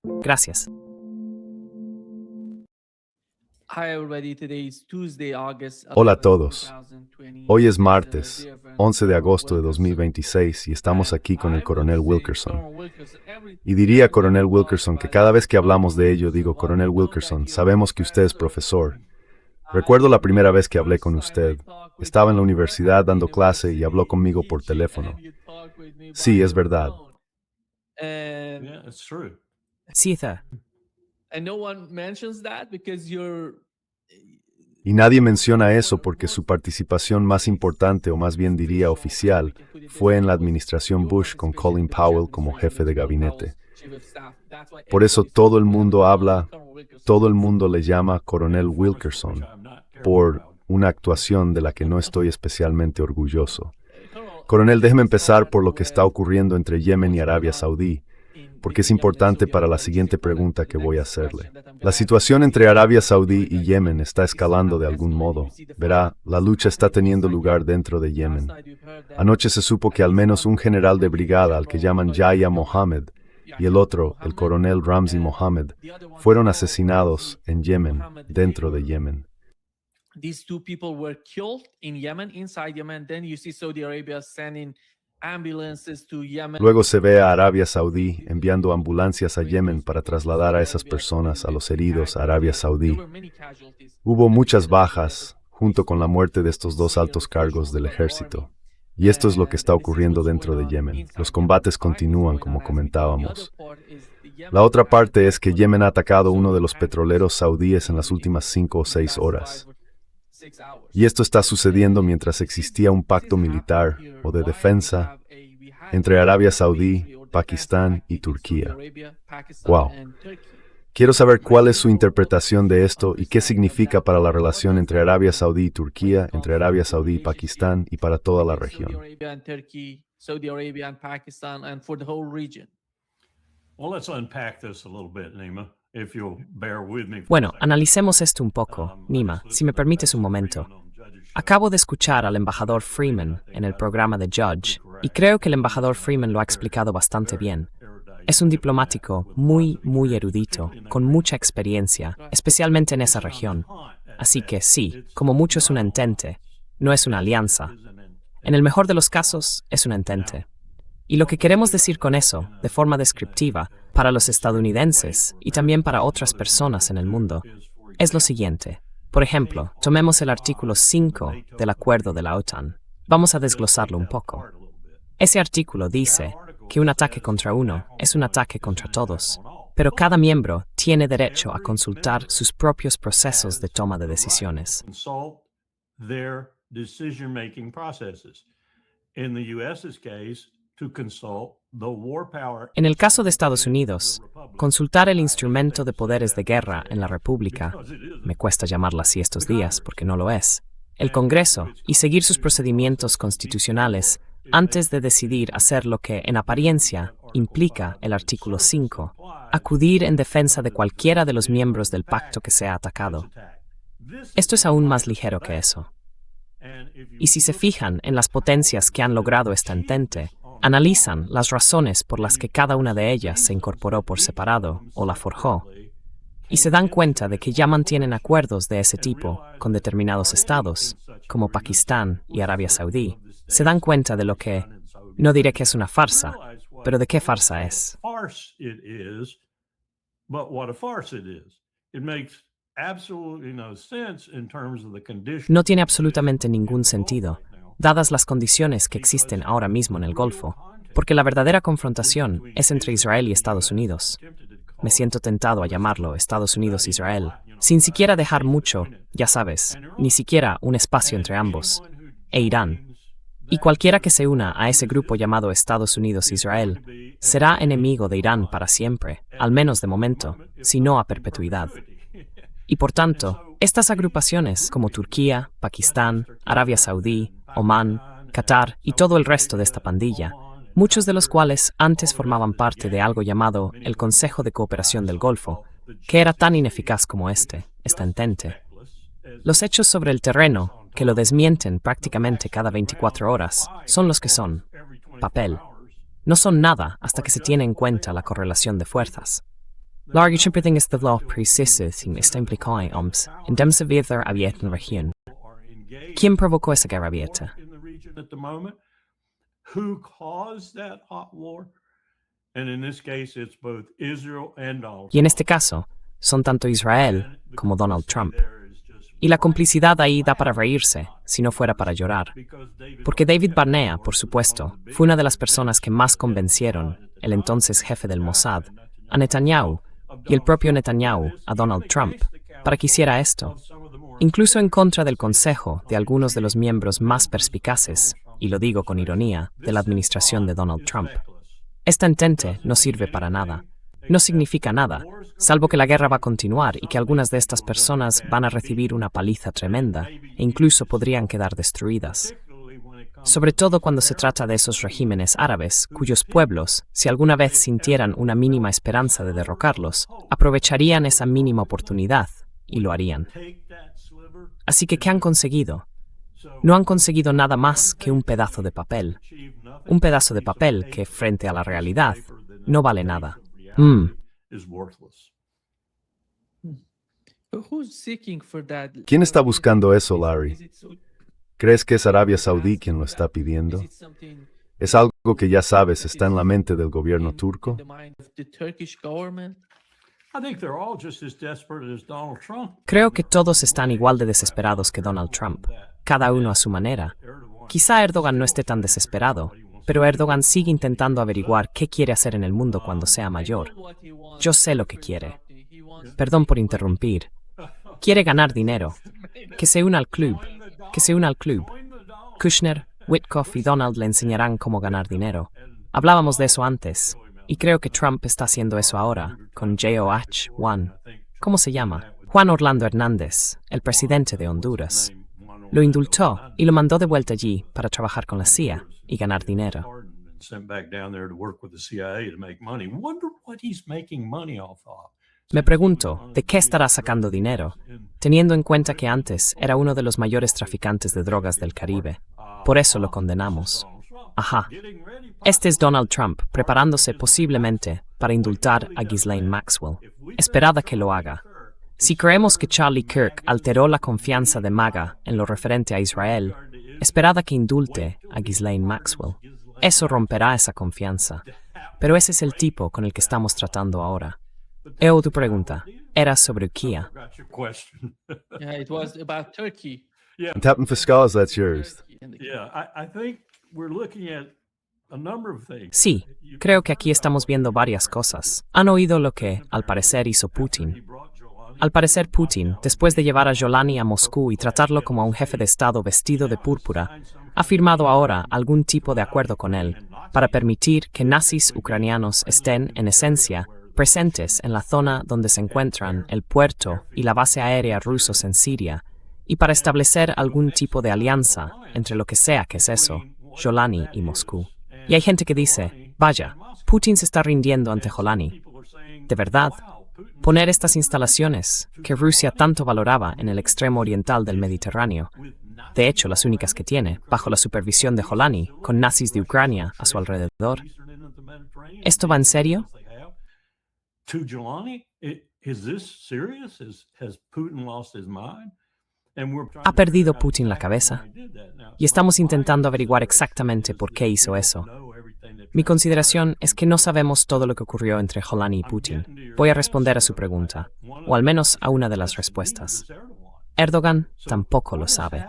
Gracias. Hola a todos. Hoy es martes, 11 de agosto de 2026 y estamos aquí con el coronel Wilkerson. Y diría, coronel Wilkerson, que cada vez que hablamos de ello digo, coronel Wilkerson, sabemos que usted es profesor. Recuerdo la primera vez que hablé con usted. Estaba en la universidad dando clase y habló conmigo por teléfono. Sí, es verdad. Sí, sir. Y nadie menciona eso porque su participación más importante, o más bien diría oficial, fue en la administración Bush con Colin Powell como jefe de gabinete. Por eso todo el mundo le llama coronel Wilkerson, por una actuación de la que no estoy especialmente orgulloso. Coronel, déjeme empezar por lo que está ocurriendo entre Yemen y Arabia Saudí, porque es importante para la siguiente pregunta que voy a hacerle. La situación entre Arabia Saudí y Yemen está escalando de algún modo. Verá, la lucha está teniendo lugar dentro de Yemen. Anoche se supo que al menos un general de brigada, al que llaman Yahya Mohammed, y el otro, el coronel Ramzi Mohammed, fueron asesinados en Yemen, dentro de Yemen. These two people were killed in Yemen, inside Yemen. Then you see Saudi Arabia sending ambulances to Yemen. Luego se ve a Arabia Saudí enviando ambulancias a Yemen para trasladar a esas personas, a los heridos, a Arabia Saudí. Hubo muchas bajas, junto con la muerte de estos dos altos cargos del ejército. Y esto es lo que está ocurriendo dentro de Yemen. Los combates continúan, como comentábamos. La otra parte es que Yemen ha atacado uno de los petroleros saudíes en las últimas 5 o 6 horas. Y esto está sucediendo mientras existía un pacto militar o de defensa entre Arabia Saudí, Pakistán y Turquía. Wow. Quiero saber cuál es su interpretación de esto y qué significa para la relación entre Arabia Saudí y Turquía, entre Arabia Saudí y Pakistán y para toda la región. Bueno, analicemos esto un poco, Nima, si me permites un momento. Acabo de escuchar al embajador Freeman en el programa de Judge, y creo que el embajador Freeman lo ha explicado bastante bien. Es un diplomático muy erudito, con mucha experiencia, especialmente en esa región. Así que sí, como mucho es un entente, no es una alianza. En el mejor de los casos, es un entente. Y lo que queremos decir con eso, de forma descriptiva, para los estadounidenses y también para otras personas en el mundo, es lo siguiente. Por ejemplo, tomemos el artículo 5 del acuerdo de la OTAN. Vamos a desglosarlo un poco. Ese artículo dice que un ataque contra uno es un ataque contra todos, pero cada miembro tiene derecho a consultar sus propios procesos de toma de decisiones. En el caso de Estados Unidos, consultar el instrumento de poderes de guerra en la República, me cuesta llamarla así estos días porque no lo es, el Congreso, y seguir sus procedimientos constitucionales antes de decidir hacer lo que, en apariencia, implica el artículo 5, acudir en defensa de cualquiera de los miembros del pacto que sea atacado. Esto es aún más ligero que eso. Y si se fijan en las potencias que han logrado esta entente, analizan las razones por las que cada una de ellas se incorporó por separado o la forjó, y se dan cuenta de que ya mantienen acuerdos de ese tipo con determinados estados, como Pakistán y Arabia Saudí, se dan cuenta de lo que, no diré que es una farsa, pero de qué farsa es. No tiene absolutamente ningún sentido, dadas las condiciones que existen ahora mismo en el Golfo, porque la verdadera confrontación es entre Israel y Estados Unidos. Me siento tentado a llamarlo Estados Unidos-Israel, sin siquiera dejar mucho, ya sabes, ni siquiera un espacio entre ambos, e Irán. Y cualquiera que se una a ese grupo llamado Estados Unidos-Israel será enemigo de Irán para siempre, al menos de momento, si no a perpetuidad. Y por tanto, estas agrupaciones como Turquía, Pakistán, Arabia Saudí, Omán, Qatar y todo el resto de esta pandilla, muchos de los cuales antes formaban parte de algo llamado el Consejo de Cooperación del Golfo, que era tan ineficaz como esta entente. Los hechos sobre el terreno, que lo desmienten prácticamente cada 24 horas, son los que son. Papel. No son nada hasta que se tiene en cuenta la correlación de fuerzas. Lagutskipting ist the law precisas y está implicado en dem se vive abierta en región. ¿Quién provocó esa guerra abierta? Who caused that hot war? And in this case, it's both Israel and Donald Y en este caso, son tanto Israel como Donald Trump. Y la complicidad ahí da para reírse, si no fuera para llorar. Porque David Barnea, por supuesto, fue una de las personas que más convencieron, el entonces jefe del Mossad, a Netanyahu, y el propio Netanyahu a Donald Trump, para que hiciera esto. Incluso en contra del consejo de algunos de los miembros más perspicaces, y lo digo con ironía, de la administración de Donald Trump. Esta entente no sirve para nada. No significa nada, salvo que la guerra va a continuar y que algunas de estas personas van a recibir una paliza tremenda e incluso podrían quedar destruidas. Sobre todo cuando se trata de esos regímenes árabes, cuyos pueblos, si alguna vez sintieran una mínima esperanza de derrocarlos, aprovecharían esa mínima oportunidad y lo harían. Así que, ¿qué han conseguido? No han conseguido nada más que un pedazo de papel. Un pedazo de papel que, frente a la realidad, no vale nada. ¿Quién está buscando eso, Larry? ¿Crees que es Arabia Saudí quien lo está pidiendo? ¿Es algo que ya sabes está en la mente del gobierno turco? Creo que todos están igual de desesperados que Donald Trump, cada uno a su manera. Quizá Erdogan no esté tan desesperado, pero Erdogan sigue intentando averiguar qué quiere hacer en el mundo cuando sea mayor. Yo sé lo que quiere. Perdón por interrumpir. Quiere ganar dinero. Que se una al club. Que se una al club. Kushner, Witkoff y Donald le enseñarán cómo ganar dinero. Hablábamos de eso antes, y creo que Trump está haciendo eso ahora, con Juan. ¿Cómo se llama? Juan Orlando Hernández, el presidente de Honduras. Lo indultó y lo mandó de vuelta allí para trabajar con la CIA y ganar dinero. Me pregunto, ¿de qué estará sacando dinero? Teniendo en cuenta que antes era uno de los mayores traficantes de drogas del Caribe. Por eso lo condenamos. Ajá. Este es Donald Trump preparándose posiblemente para indultar a Ghislaine Maxwell. Esperad a que lo haga. Si creemos que Charlie Kirk alteró la confianza de MAGA en lo referente a Israel, esperad a que indulte a Ghislaine Maxwell. Eso romperá esa confianza. Pero ese es el tipo con el que estamos tratando ahora. Tu pregunta era sobre Turquía. Captain Fiscalis, that's yours. Sí, creo que aquí estamos viendo varias cosas. ¿Han oído lo que, al parecer, hizo Putin? Al parecer, Putin, después de llevar a Jolani a Moscú y tratarlo como a un jefe de Estado vestido de púrpura, ha firmado ahora algún tipo de acuerdo con él para permitir que nazis ucranianos estén, en esencia, presentes en la zona donde se encuentran el puerto y la base aérea rusos en Siria, y para establecer algún tipo de alianza entre lo que sea que es eso, Jolani y Moscú. Y hay gente que dice, vaya, Putin se está rindiendo ante Jolani. ¿De verdad? Poner estas instalaciones, que Rusia tanto valoraba en el extremo oriental del Mediterráneo, de hecho las únicas que tiene, bajo la supervisión de Jolani, con nazis de Ucrania a su alrededor. ¿Esto va en serio? ¿Ha perdido Putin la cabeza? Y estamos intentando averiguar exactamente por qué hizo eso. Mi consideración es que no sabemos todo lo que ocurrió entre Jolani y Putin. Voy a responder a su pregunta, o al menos a una de las respuestas. Erdogan tampoco lo sabe.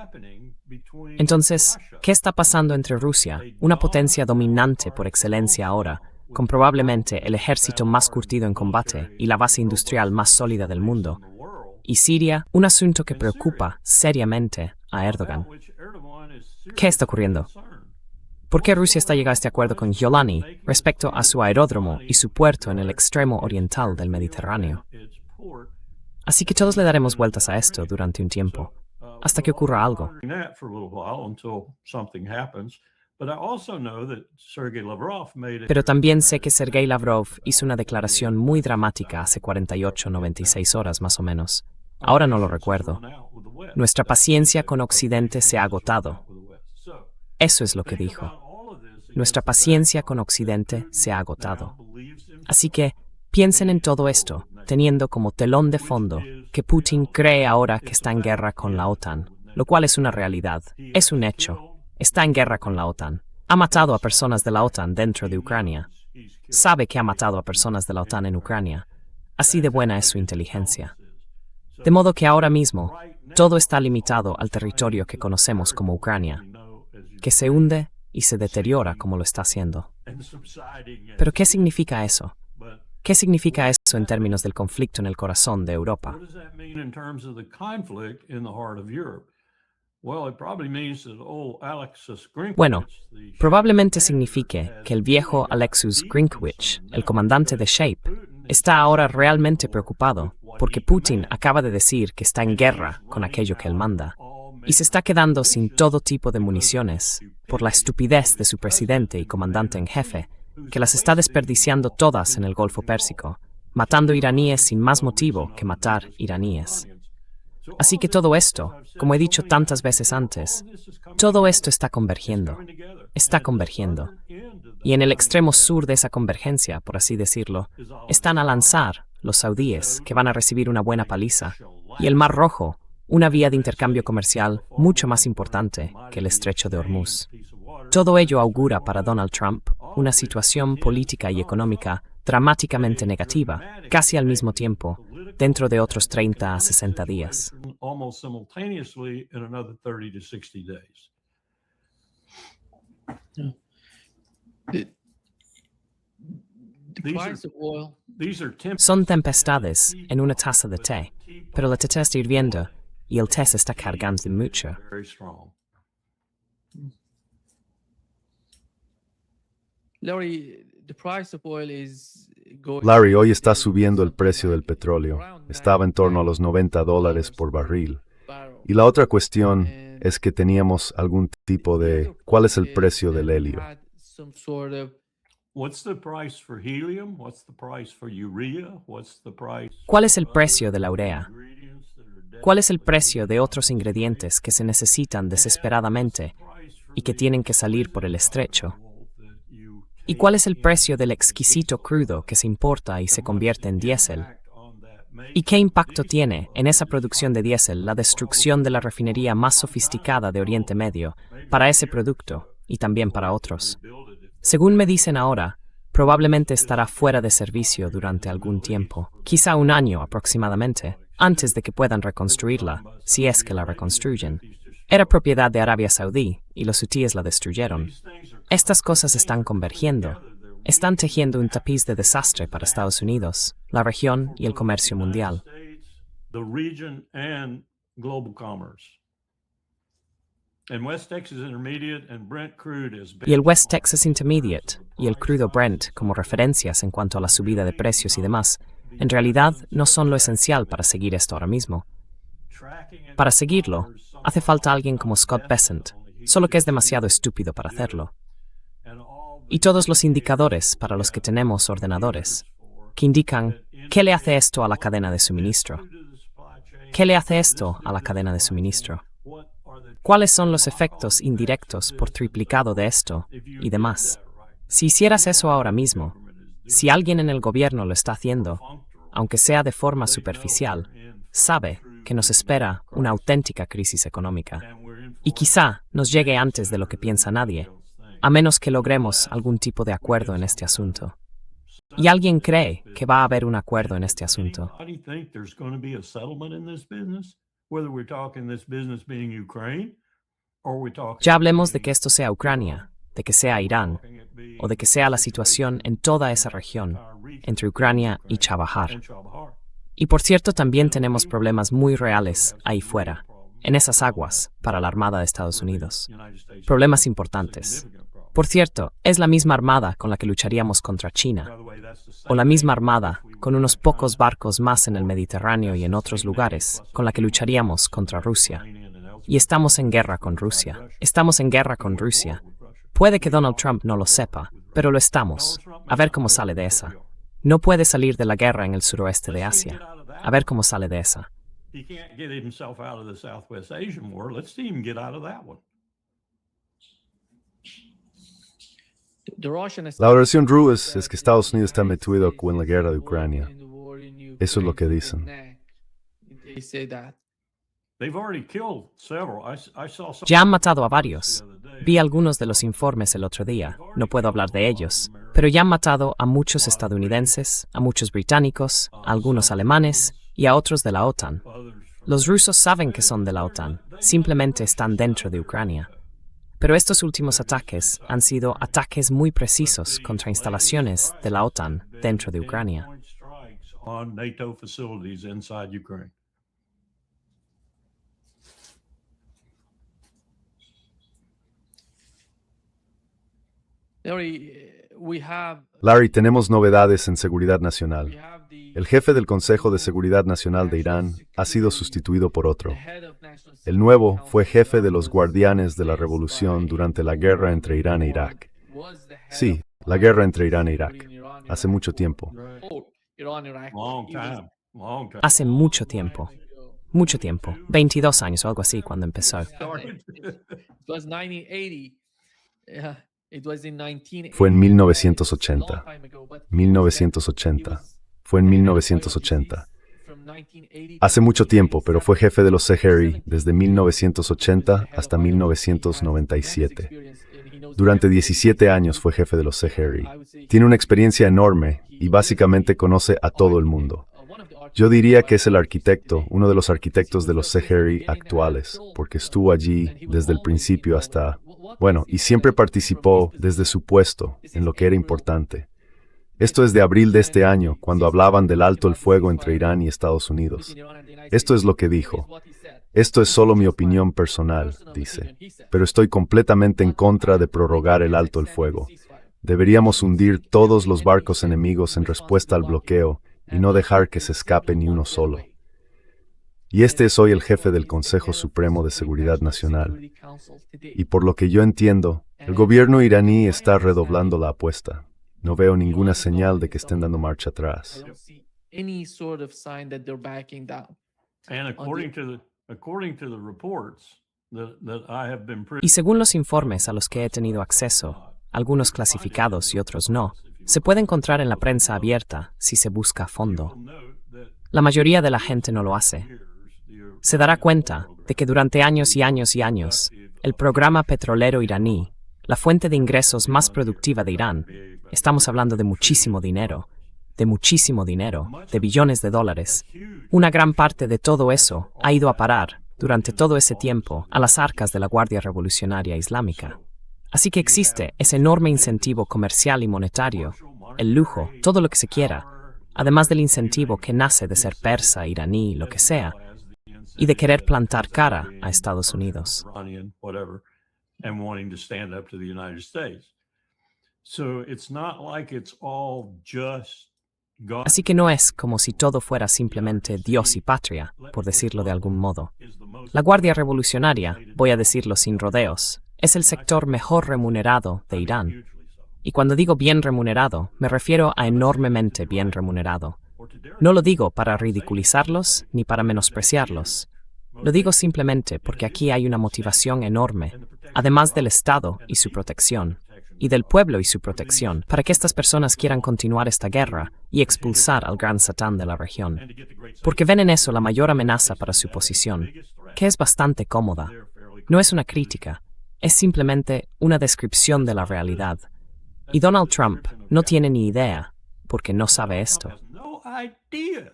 Entonces, ¿qué está pasando entre Rusia, una potencia dominante por excelencia ahora, con probablemente el ejército más curtido en combate y la base industrial más sólida del mundo, y Siria, un asunto que preocupa seriamente a Erdogan? ¿Qué está ocurriendo? ¿Por qué Rusia está llegando a este acuerdo con Jolani respecto a su aeródromo y su puerto en el extremo oriental del Mediterráneo? Así que todos le daremos vueltas a esto durante un tiempo, hasta que ocurra algo. Pero también sé que Sergei Lavrov hizo una declaración muy dramática hace 48 o 96 horas más o menos. Ahora no lo recuerdo. Nuestra paciencia con Occidente se ha agotado. Eso es lo que dijo. Nuestra paciencia con Occidente se ha agotado. Así que, Piensen en todo esto, teniendo como telón de fondo que Putin cree ahora que está en guerra con la OTAN, lo cual es una realidad, es un hecho. Está en guerra con la OTAN. Ha matado a personas de la OTAN dentro de Ucrania. Sabe que ha matado a personas de la OTAN en Ucrania. Así de buena es su inteligencia. De modo que ahora mismo, todo está limitado al territorio que conocemos como Ucrania, que se hunde y se deteriora como lo está haciendo. Pero ¿qué significa eso? ¿Qué significa eso en términos del conflicto en el corazón de Europa? Bueno, probablemente signifique que el viejo Alexis Grinkovich, el comandante de SHAPE, está ahora realmente preocupado porque Putin acaba de decir que está en guerra con aquello que él manda y se está quedando sin todo tipo de municiones por la estupidez de su presidente y comandante en jefe, que las está desperdiciando todas en el Golfo Pérsico, matando iraníes sin más motivo que matar iraníes. Así que todo esto, como he dicho tantas veces antes, todo esto está convergiendo. Y en el extremo sur de esa convergencia, por así decirlo, están a lanzar los saudíes, que van a recibir una buena paliza, y el Mar Rojo, una vía de intercambio comercial mucho más importante que el Estrecho de Hormuz. Todo ello augura para Donald Trump una situación política y económica dramáticamente negativa, casi al mismo tiempo, dentro de otros 30 a 60 días. Son tempestades en una taza de té, pero la té está hirviendo y el té se está cargando mucho. Larry, hoy está subiendo el precio del petróleo. Estaba en torno a los $90 por barril. Y la otra cuestión es que teníamos algún tipo de... ¿Cuál es el precio del helio? ¿Cuál es el precio de la urea? ¿Cuál es el precio de otros ingredientes que se necesitan desesperadamente y que tienen que salir por el estrecho? ¿Y cuál es el precio del exquisito crudo que se importa y se convierte en diésel? ¿Y qué impacto tiene en esa producción de diésel la destrucción de la refinería más sofisticada de Oriente Medio para ese producto y también para otros? Según me dicen ahora, probablemente estará fuera de servicio durante algún tiempo, quizá un año aproximadamente, antes de que puedan reconstruirla, si es que la reconstruyen. Era propiedad de Arabia Saudí y los hutíes la destruyeron. Estas cosas están convergiendo. Están tejiendo un tapiz de desastre para Estados Unidos, la región y el comercio mundial. Y el West Texas Intermediate y el crudo Brent como referencias en cuanto a la subida de precios y demás, en realidad no son lo esencial para seguir esto ahora mismo. Para seguirlo, hace falta alguien como Scott Bessent, solo que es demasiado estúpido para hacerlo. Y todos los indicadores para los que tenemos ordenadores, que indican qué le hace esto a la cadena de suministro. ¿Qué le hace esto a la cadena de suministro? ¿Cuáles son los efectos indirectos por triplicado de esto y demás? Si hicieras eso ahora mismo, si alguien en el gobierno lo está haciendo, aunque sea de forma superficial, sabe que nos espera una auténtica crisis económica. Y quizá nos llegue antes de lo que piensa nadie, a menos que logremos algún tipo de acuerdo en este asunto. ¿Y alguien cree que va a haber un acuerdo en este asunto? Ya hablemos de que esto sea Ucrania, de que sea Irán, o de que sea la situación en toda esa región, entre Ucrania y Chabahar. Y por cierto, también tenemos problemas muy reales ahí fuera, en esas aguas, para la Armada de Estados Unidos. Problemas importantes. Por cierto, es la misma armada con la que lucharíamos contra China, o la misma armada, con unos pocos barcos más en el Mediterráneo y en otros lugares, con la que lucharíamos contra Rusia. Y estamos en guerra con Rusia. Estamos en guerra con Rusia. Puede que Donald Trump no lo sepa, pero lo estamos. A ver cómo sale de esa. No puede salir de la guerra en el suroeste de Asia. A ver cómo sale de esa. La oración Ruiz es que Estados Unidos está metido en la guerra de Ucrania. Eso es lo que dicen. They've already killed several. I saw some Ya han matado a varios. Vi algunos de los informes el otro día, no puedo hablar de ellos, pero ya han matado a muchos estadounidenses, a muchos británicos, a algunos alemanes y a otros de la OTAN. Los rusos saben que son de la OTAN, simplemente están dentro de Ucrania. Pero estos últimos ataques han sido ataques muy precisos contra instalaciones de la OTAN dentro de Ucrania. on NATO facilities inside Ukraine. Larry, tenemos novedades en seguridad nacional. El jefe del Consejo de Seguridad Nacional de Irán ha sido sustituido por otro. El nuevo fue jefe de los guardianes de la revolución durante la guerra entre Irán e Irak. Sí, la guerra entre Irán e Irak. Hace mucho tiempo. Long time. Long time. Hace mucho tiempo. Mucho tiempo. 22 años o algo así cuando empezó. Fue en 1980. 1980. Fue en 1980. Hace mucho tiempo, pero fue jefe de los CGRI desde 1980 hasta 1997. Durante 17 años fue jefe de los CGRI. Tiene una experiencia enorme y básicamente conoce a todo el mundo. Yo diría que es el arquitecto, uno de los arquitectos de los CGRI actuales, porque estuvo allí desde el principio hasta, bueno, y siempre participó desde su puesto en lo que era importante. Esto es de abril de este año, cuando hablaban del alto el fuego entre Irán y Estados Unidos. Esto es lo que dijo. Esto es solo mi opinión personal, dice, pero estoy completamente en contra de prorrogar el alto el fuego. Deberíamos hundir todos los barcos enemigos en respuesta al bloqueo y no dejar que se escape ni uno solo. Y este es hoy el jefe del Consejo Supremo de Seguridad Nacional. Y por lo que yo entiendo, el gobierno iraní está redoblando la apuesta. No veo ninguna señal de que estén dando marcha atrás. And according to the reports that I have been Y según los informes a los que he tenido acceso, algunos clasificados y otros no, se puede encontrar en la prensa abierta si se busca a fondo. La mayoría de la gente no lo hace. Se dará cuenta de que durante años y años y años, el programa petrolero iraní, la fuente de ingresos más productiva de Irán, estamos hablando de muchísimo dinero, de billones de dólares. Una gran parte de todo eso ha ido a parar, durante todo ese tiempo, a las arcas de la Guardia Revolucionaria Islámica. Así que existe ese enorme incentivo comercial y monetario, el lujo, todo lo que se quiera, además del incentivo que nace de ser persa, iraní, lo que sea, y de querer plantar cara a Estados Unidos. and wanting to stand up to the United States. So it's not like it's all just God. Así que no es como si todo fuera simplemente Dios y patria, por decirlo de algún modo. La Guardia Revolucionaria, voy a decirlo sin rodeos, es el sector mejor remunerado de Irán. Y cuando digo bien remunerado, me refiero a enormemente bien remunerado. No lo digo para ridiculizarlos ni para menospreciarlos. Lo digo simplemente porque aquí hay una motivación enorme, además del Estado y su protección, y del pueblo y su protección, para que estas personas quieran continuar esta guerra y expulsar al gran Satán de la región. Porque ven en eso la mayor amenaza para su posición, que es bastante cómoda. No es una crítica, es simplemente una descripción de la realidad. Y Donald Trump no tiene ni idea, porque no sabe esto. No idea.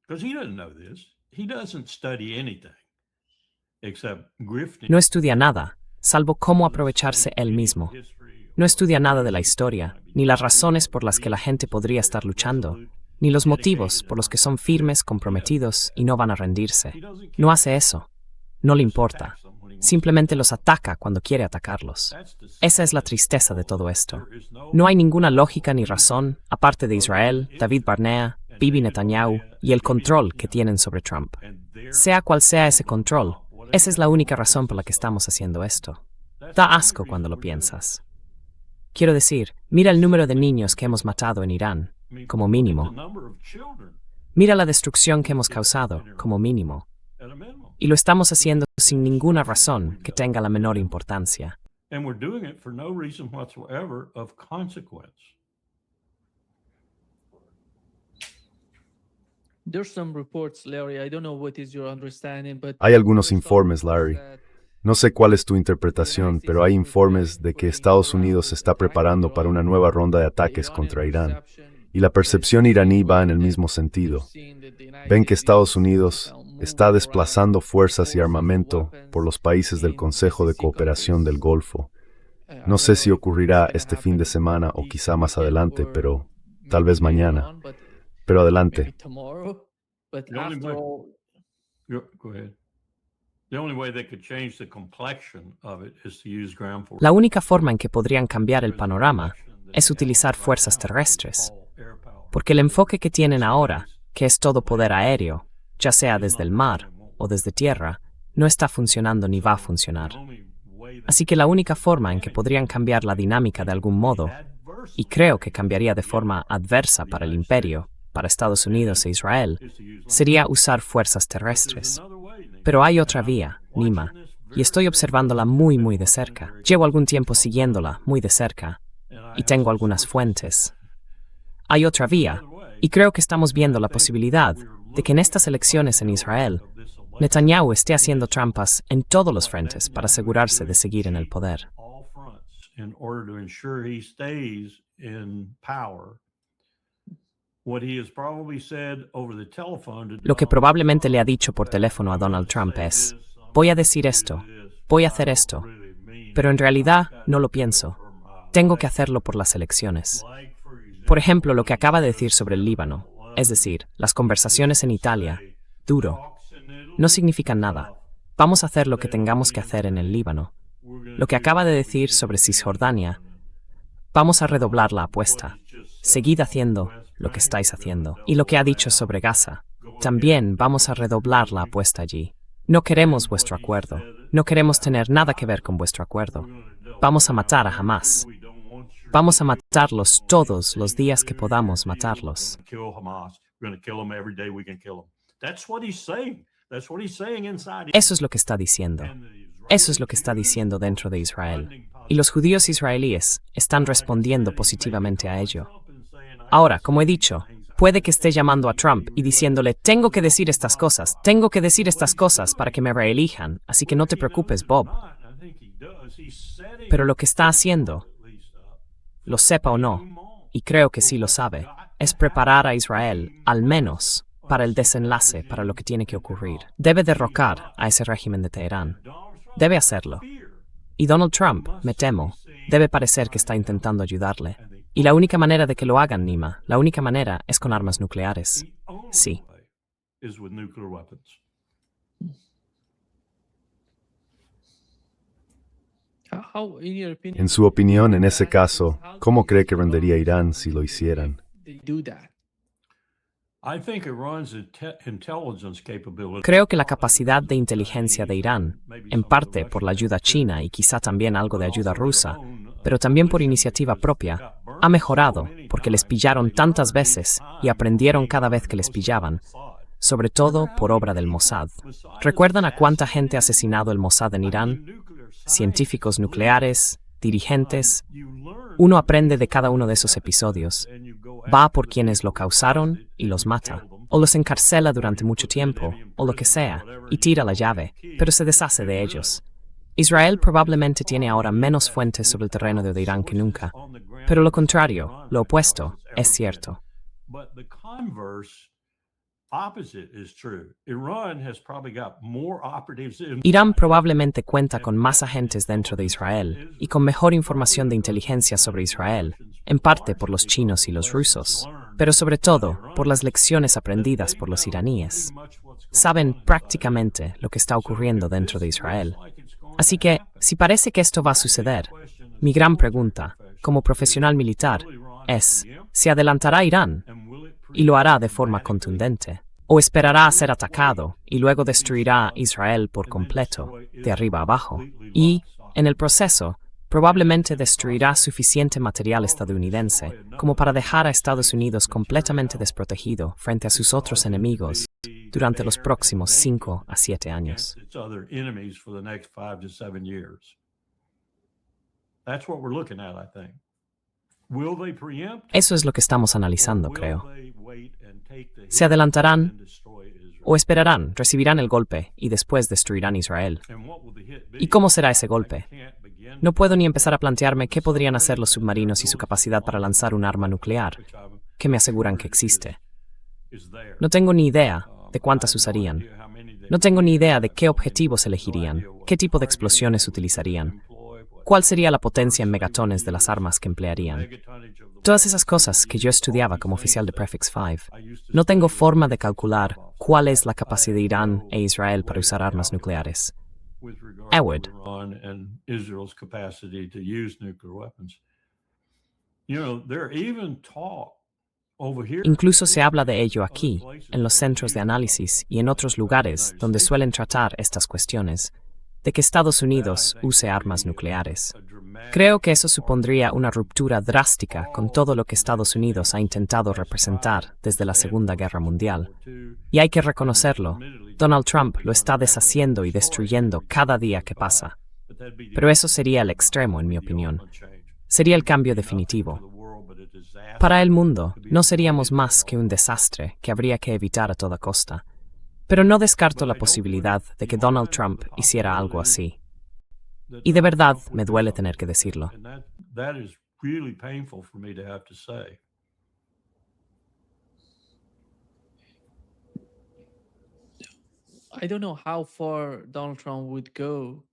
Because he doesn't know this. He doesn't study anything except grifting. No estudia nada, salvo cómo aprovecharse él mismo. No estudia nada de la historia, ni las razones por las que la gente podría estar luchando, ni los motivos por los que son firmes, comprometidos y no van a rendirse. No hace eso. No le importa. Simplemente los ataca cuando quiere atacarlos. Esa es la tristeza de todo esto. No hay ninguna lógica ni razón, aparte de Israel, David Barnea, Bibi Netanyahu y el control que tienen sobre Trump. Sea cual sea ese control, esa es la única razón por la que estamos haciendo esto. Da asco cuando lo piensas. Quiero decir, mira el número de niños que hemos matado en Irán, como mínimo. Mira la destrucción que hemos causado, como mínimo. Y lo estamos haciendo sin ninguna razón que tenga la menor importancia. And we're doing it for no reason whatsoever of consequence. There's some reports, Larry. I don't know what is your understanding, but Hay algunos informes, Larry. No sé cuál es tu interpretación, pero hay informes de que Estados Unidos se está preparando para una nueva ronda de ataques contra Irán. Y la percepción iraní va en el mismo sentido. Ven que Estados Unidos está desplazando fuerzas y armamento por los países del Consejo de Cooperación del Golfo. No sé si ocurrirá este fin de semana o quizá más adelante, pero tal vez mañana. Pero adelante. Go ahead. The only way they could change the complexion of it is to use ground forces. La única forma en que podrían cambiar el panorama es utilizar fuerzas terrestres, porque el enfoque que tienen ahora, que es todo poder aéreo, ya sea desde el mar o desde tierra, no está funcionando ni va a funcionar. Así que la única forma en que podrían cambiar la dinámica de algún modo, y creo que cambiaría de forma adversa para el imperio, para Estados Unidos e Israel, sería usar fuerzas terrestres. Pero hay otra vía, Nima, y estoy observándola muy de cerca. Llevo algún tiempo siguiéndola muy de cerca, y tengo algunas fuentes. Hay otra vía, y creo que estamos viendo la posibilidad de que en estas elecciones en Israel, Netanyahu esté haciendo trampas en todos los frentes para asegurarse de seguir en el poder. Lo que probablemente le ha dicho por teléfono a Donald Trump es, voy a decir esto, voy a hacer esto, pero en realidad no lo pienso. Tengo que hacerlo por las elecciones. Por ejemplo, lo que acaba de decir sobre el Líbano, es decir, las conversaciones en Italia, duro, no significan nada. Vamos a hacer lo que tengamos que hacer en el Líbano. Lo que acaba de decir sobre Cisjordania, vamos a redoblar la apuesta. Seguid haciendo lo que estáis haciendo. Y lo que ha dicho sobre Gaza, también vamos a redoblar la apuesta allí. No queremos vuestro acuerdo. No queremos tener nada que ver con vuestro acuerdo. Vamos a matar a Hamas. Vamos a matarlos todos los días que podamos matarlos. Eso es lo que está diciendo. Eso es lo que está diciendo dentro de Israel. Y los judíos israelíes están respondiendo positivamente a ello. Ahora, como he dicho, puede que esté llamando a Trump y diciéndole, tengo que decir estas cosas para que me reelijan, así que no te preocupes, Bob. Pero lo que está haciendo, lo sepa o no, y creo que sí lo sabe, es preparar a Israel, al menos, para el desenlace, para lo que tiene que ocurrir. Debe derrocar a ese régimen de Teherán. Debe hacerlo. Y Donald Trump, me temo, debe parecer que está intentando ayudarle. Y la única manera de que lo hagan, Nima, la única manera es con armas nucleares. Sí. En su opinión, en ese caso, ¿cómo cree que rendería Irán si lo hicieran? Creo que la capacidad de inteligencia de Irán, en parte por la ayuda china y quizá también algo de ayuda rusa, pero también por iniciativa propia, ha mejorado porque les pillaron tantas veces y aprendieron cada vez que les pillaban, sobre todo por obra del Mossad. ¿Recuerdan a cuánta gente ha asesinado el Mossad en Irán? Científicos nucleares, dirigentes. Uno aprende de cada uno de esos episodios. Va por quienes lo causaron y los mata, o los encarcela durante mucho tiempo, o lo que sea, y tira la llave, pero se deshace de ellos. Israel probablemente tiene ahora menos fuentes sobre el terreno de Irán que nunca, pero lo contrario, lo opuesto, es cierto. Irán probablemente cuenta con más agentes dentro de Israel y con mejor información de inteligencia sobre Israel, en parte por los chinos y los rusos, pero sobre todo por las lecciones aprendidas por los iraníes. Saben prácticamente lo que está ocurriendo dentro de Israel. Así que, si parece que esto va a suceder, mi gran pregunta, como profesional militar, es, ¿se adelantará Irán? ¿Y lo hará de forma contundente? ¿O esperará a ser atacado y luego destruirá a Israel por completo, de arriba abajo? Y, en el proceso, probablemente destruirá suficiente material estadounidense como para dejar a Estados Unidos completamente desprotegido frente a sus otros enemigos durante los próximos 5 a 7 años. That's what we're looking at, I think. Will they preempt? Eso es lo que estamos analizando, Will creo. they wait and take the ¿Se hit adelantarán and destroy Israel? o esperarán, recibirán el golpe y después destruirán Israel? And what will the hit be? ¿Y cómo será ese golpe? I can't begin No puedo ni empezar a plantearme qué podrían hacer los submarinos y su capacidad para lanzar un arma nuclear, que me aseguran que existe. is there. No tengo ni idea de cuántas usarían. No tengo ni idea de qué objetivos elegirían, qué tipo de explosiones utilizarían, cuál sería la potencia en megatones de las armas que emplearían. Todas esas cosas que yo estudiaba como oficial de Prefix 5. No tengo forma de calcular cuál es la capacidad de Irán e Israel para usar armas nucleares. With regard Edward. to Iran and Israel's capacity to use nuclear weapons. You know, there even talk over here. Incluso se habla de ello aquí, en los centros de análisis y en otros lugares donde suelen tratar estas cuestiones, de que Estados Unidos use armas nucleares. Creo que eso supondría una ruptura drástica con todo lo que Estados Unidos ha intentado representar desde la Segunda Guerra Mundial. Y hay que reconocerlo, Donald Trump lo está deshaciendo y destruyendo cada día que pasa. Pero eso sería el extremo, en mi opinión. Sería el cambio definitivo. Para el mundo, no seríamos más que un desastre que habría que evitar a toda costa. Pero no descarto la posibilidad de que Donald Trump hiciera algo así. Y de verdad me duele tener que decirlo. And that is really painful for me to have to say. I don't know how far Donald Trump would go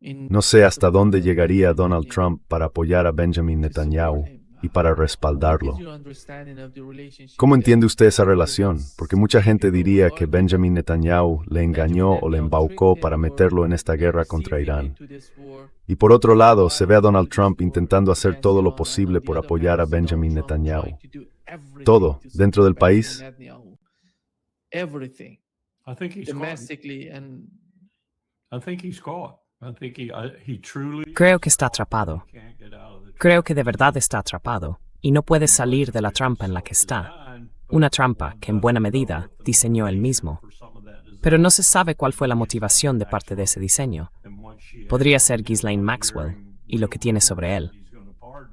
in No sé hasta dónde llegaría Donald Trump para apoyar a Benjamin Netanyahu y para respaldarlo. What is your understanding of the relationship ¿Cómo there? entiende usted esa relación? Porque mucha gente diría que Benjamin Netanyahu le engañó o le embaucó para meterlo en esta guerra contra Irán. Y por otro lado, se ve a Donald Trump intentando hacer todo lo posible por apoyar a Benjamin Netanyahu. Todo, dentro del país. Everything, I think he's caught. domestically and I think he's caught. I think he truly Creo que está atrapado. can't get out of the Creo que de verdad está atrapado y no puede salir de la trampa en la que está. Una trampa que en buena medida diseñó él mismo. Pero no se sabe cuál fue la motivación de parte de ese diseño. Podría ser Ghislaine Maxwell y lo que tiene sobre él.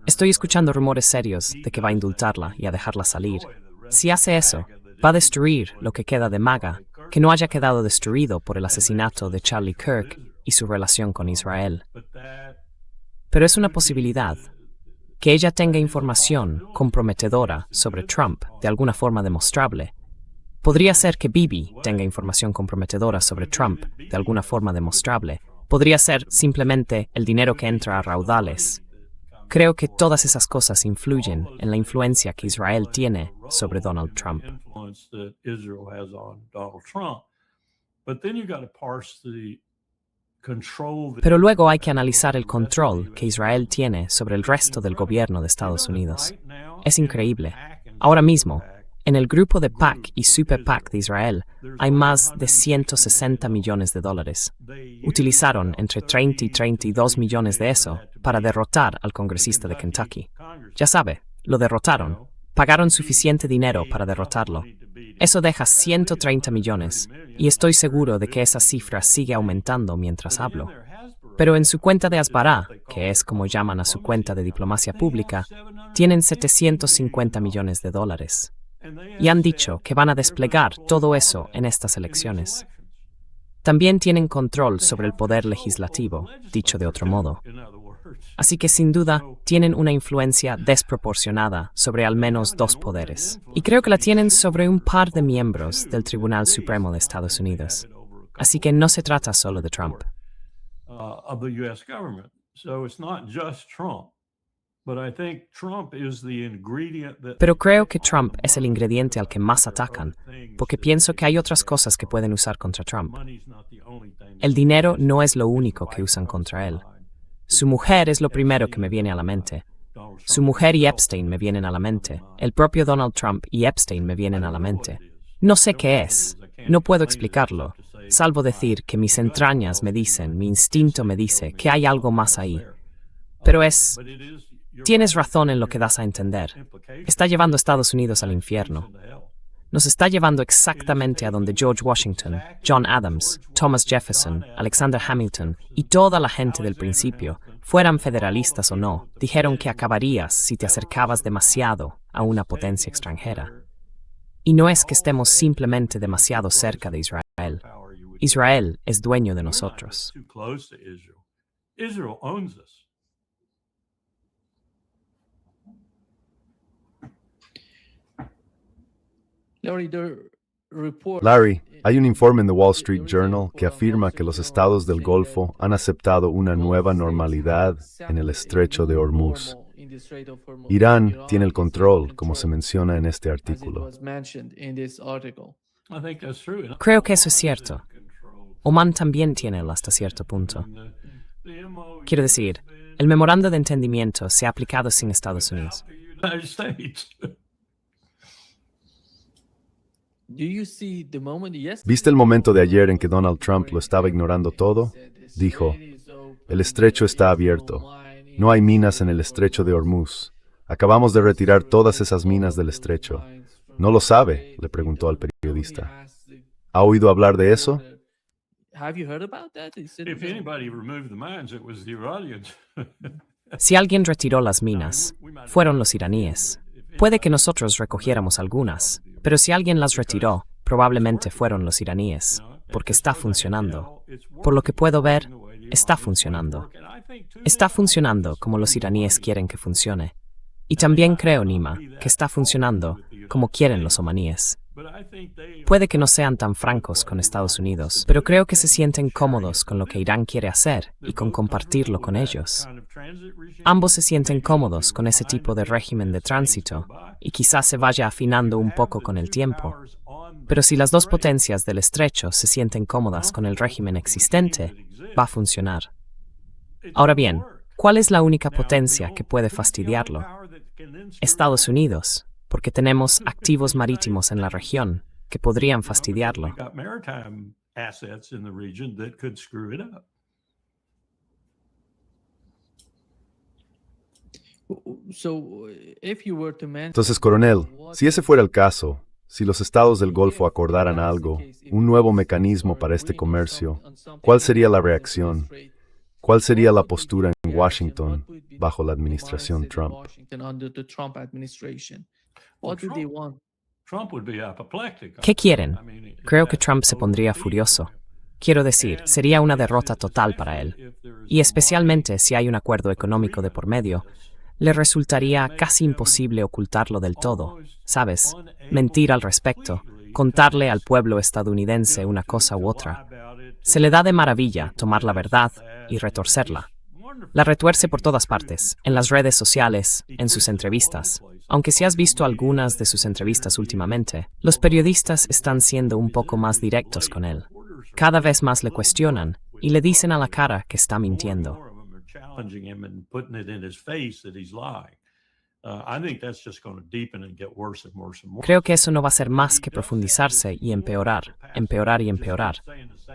Estoy escuchando rumores serios de que va a indultarla y a dejarla salir. Si hace eso, va a destruir lo que queda de MAGA, que no haya quedado destruido por el asesinato de Charlie Kirk y su relación con Israel. Pero es una posibilidad que ella tenga información comprometedora sobre Trump de alguna forma demostrable. Podría ser que Bibi tenga información comprometedora sobre Trump de alguna forma demostrable. Podría ser simplemente el dinero que entra a raudales. Creo que todas esas cosas influyen en la influencia que Israel tiene sobre Donald Trump. influence that Israel has on Donald Trump. But then you got to parse the control that Pero luego hay que analizar el control que Israel tiene sobre el resto del gobierno de Estados Unidos. Es increíble. Ahora mismo, en el grupo de PAC y Super PAC de Israel hay más de 160 millones de dólares. Utilizaron entre 30 y 32 millones de eso para derrotar al congresista de Kentucky. Ya sabe, lo derrotaron. Pagaron suficiente dinero para derrotarlo. Eso deja 130 millones, y estoy seguro de que esa cifra sigue aumentando mientras hablo. Pero en su cuenta de Asbará, que es como llaman a su cuenta de diplomacia pública, tienen 750 millones de dólares. Y han dicho que van a desplegar todo eso en estas elecciones. También tienen control sobre el poder legislativo, dicho de otro modo. Así que sin duda tienen una influencia desproporcionada sobre al menos dos poderes. Y creo que la tienen sobre un par de miembros del Tribunal Supremo de Estados Unidos. Así que no se trata solo de Trump. of the U.S. government. So it's not just Trump. But I think Trump is the ingredient that Pero creo que Trump es el ingrediente al que más atacan, porque pienso que hay otras cosas que pueden usar contra Trump. money's not the only thing. El dinero no es lo único que usan contra él. Su mujer es lo primero que me viene a la mente. Su mujer y Epstein me vienen a la mente. El propio Donald Trump y Epstein me vienen a la mente. No sé qué es. No puedo explicarlo, salvo decir que mis entrañas me dicen, mi instinto me dice que hay algo más ahí. Pero es... But it is Tienes razón en lo que das a entender. Está llevando a Estados Unidos al infierno. nos está llevando exactamente a donde George Washington, John Adams, Thomas Jefferson, Alexander Hamilton y toda la gente del principio, fueran federalistas o no, dijeron que acabarías si te acercabas demasiado a una potencia extranjera. Y no es que estemos simplemente demasiado cerca de Israel. Israel es dueño de nosotros. Israel owns us. Larry, hay un informe en The Wall Street Journal que afirma que los estados del Golfo han aceptado una nueva normalidad en el estrecho de Hormuz. Irán tiene el control, como se menciona en este artículo. Creo que eso es cierto. Oman también tiene él hasta cierto punto. Quiero decir, el memorando de entendimiento se ha aplicado sin Estados Unidos. ¿Viste el momento de ayer en que Donald Trump lo estaba ignorando todo? Dijo, el estrecho está abierto. No hay minas en el estrecho de Hormuz. Acabamos de retirar todas esas minas del estrecho. ¿No lo sabe?, le preguntó al periodista. ¿Ha oído hablar de eso? Si alguien retiró las minas, fueron los iraníes. Puede que nosotros recogiéramos algunas, pero si alguien las retiró, probablemente fueron los iraníes, porque está funcionando. Por lo que puedo ver, está funcionando. Está funcionando como los iraníes quieren que funcione. Y también creo, Nima, que está funcionando como quieren los omaníes. Puede que no sean tan francos con Estados Unidos, pero creo que se sienten cómodos con lo que Irán quiere hacer y con compartirlo con ellos. Ambos se sienten cómodos con ese tipo de régimen de tránsito y quizás se vaya afinando un poco con el tiempo. Pero si las dos potencias del estrecho se sienten cómodas con el régimen existente, va a funcionar. Ahora bien, ¿cuál es la única potencia que puede fastidiarlo? Estados Unidos, porque tenemos activos marítimos en la región que podrían fastidiarlo. Entonces, coronel, si ese fuera el caso, si los estados del Golfo acordaran algo, un nuevo mecanismo para este comercio, ¿cuál sería la reacción? ¿Cuál sería la postura en Washington bajo la administración Trump? ¿Qué quieren? Creo que Trump se pondría furioso. Quiero decir, sería una derrota total para él. Y especialmente si hay un acuerdo económico de por medio, le resultaría casi imposible ocultarlo del todo, ¿sabes? Mentir al respecto, contarle al pueblo estadounidense una cosa u otra. Se le da de maravilla tomar la verdad y retorcerla. La retuerce por todas partes, en las redes sociales, en sus entrevistas. Aunque si has visto algunas de sus entrevistas últimamente, los periodistas están siendo un poco más directos con él. Cada vez más le cuestionan y le dicen a la cara que está mintiendo. Creo que eso no va a ser más que profundizarse y empeorar, empeorar y empeorar.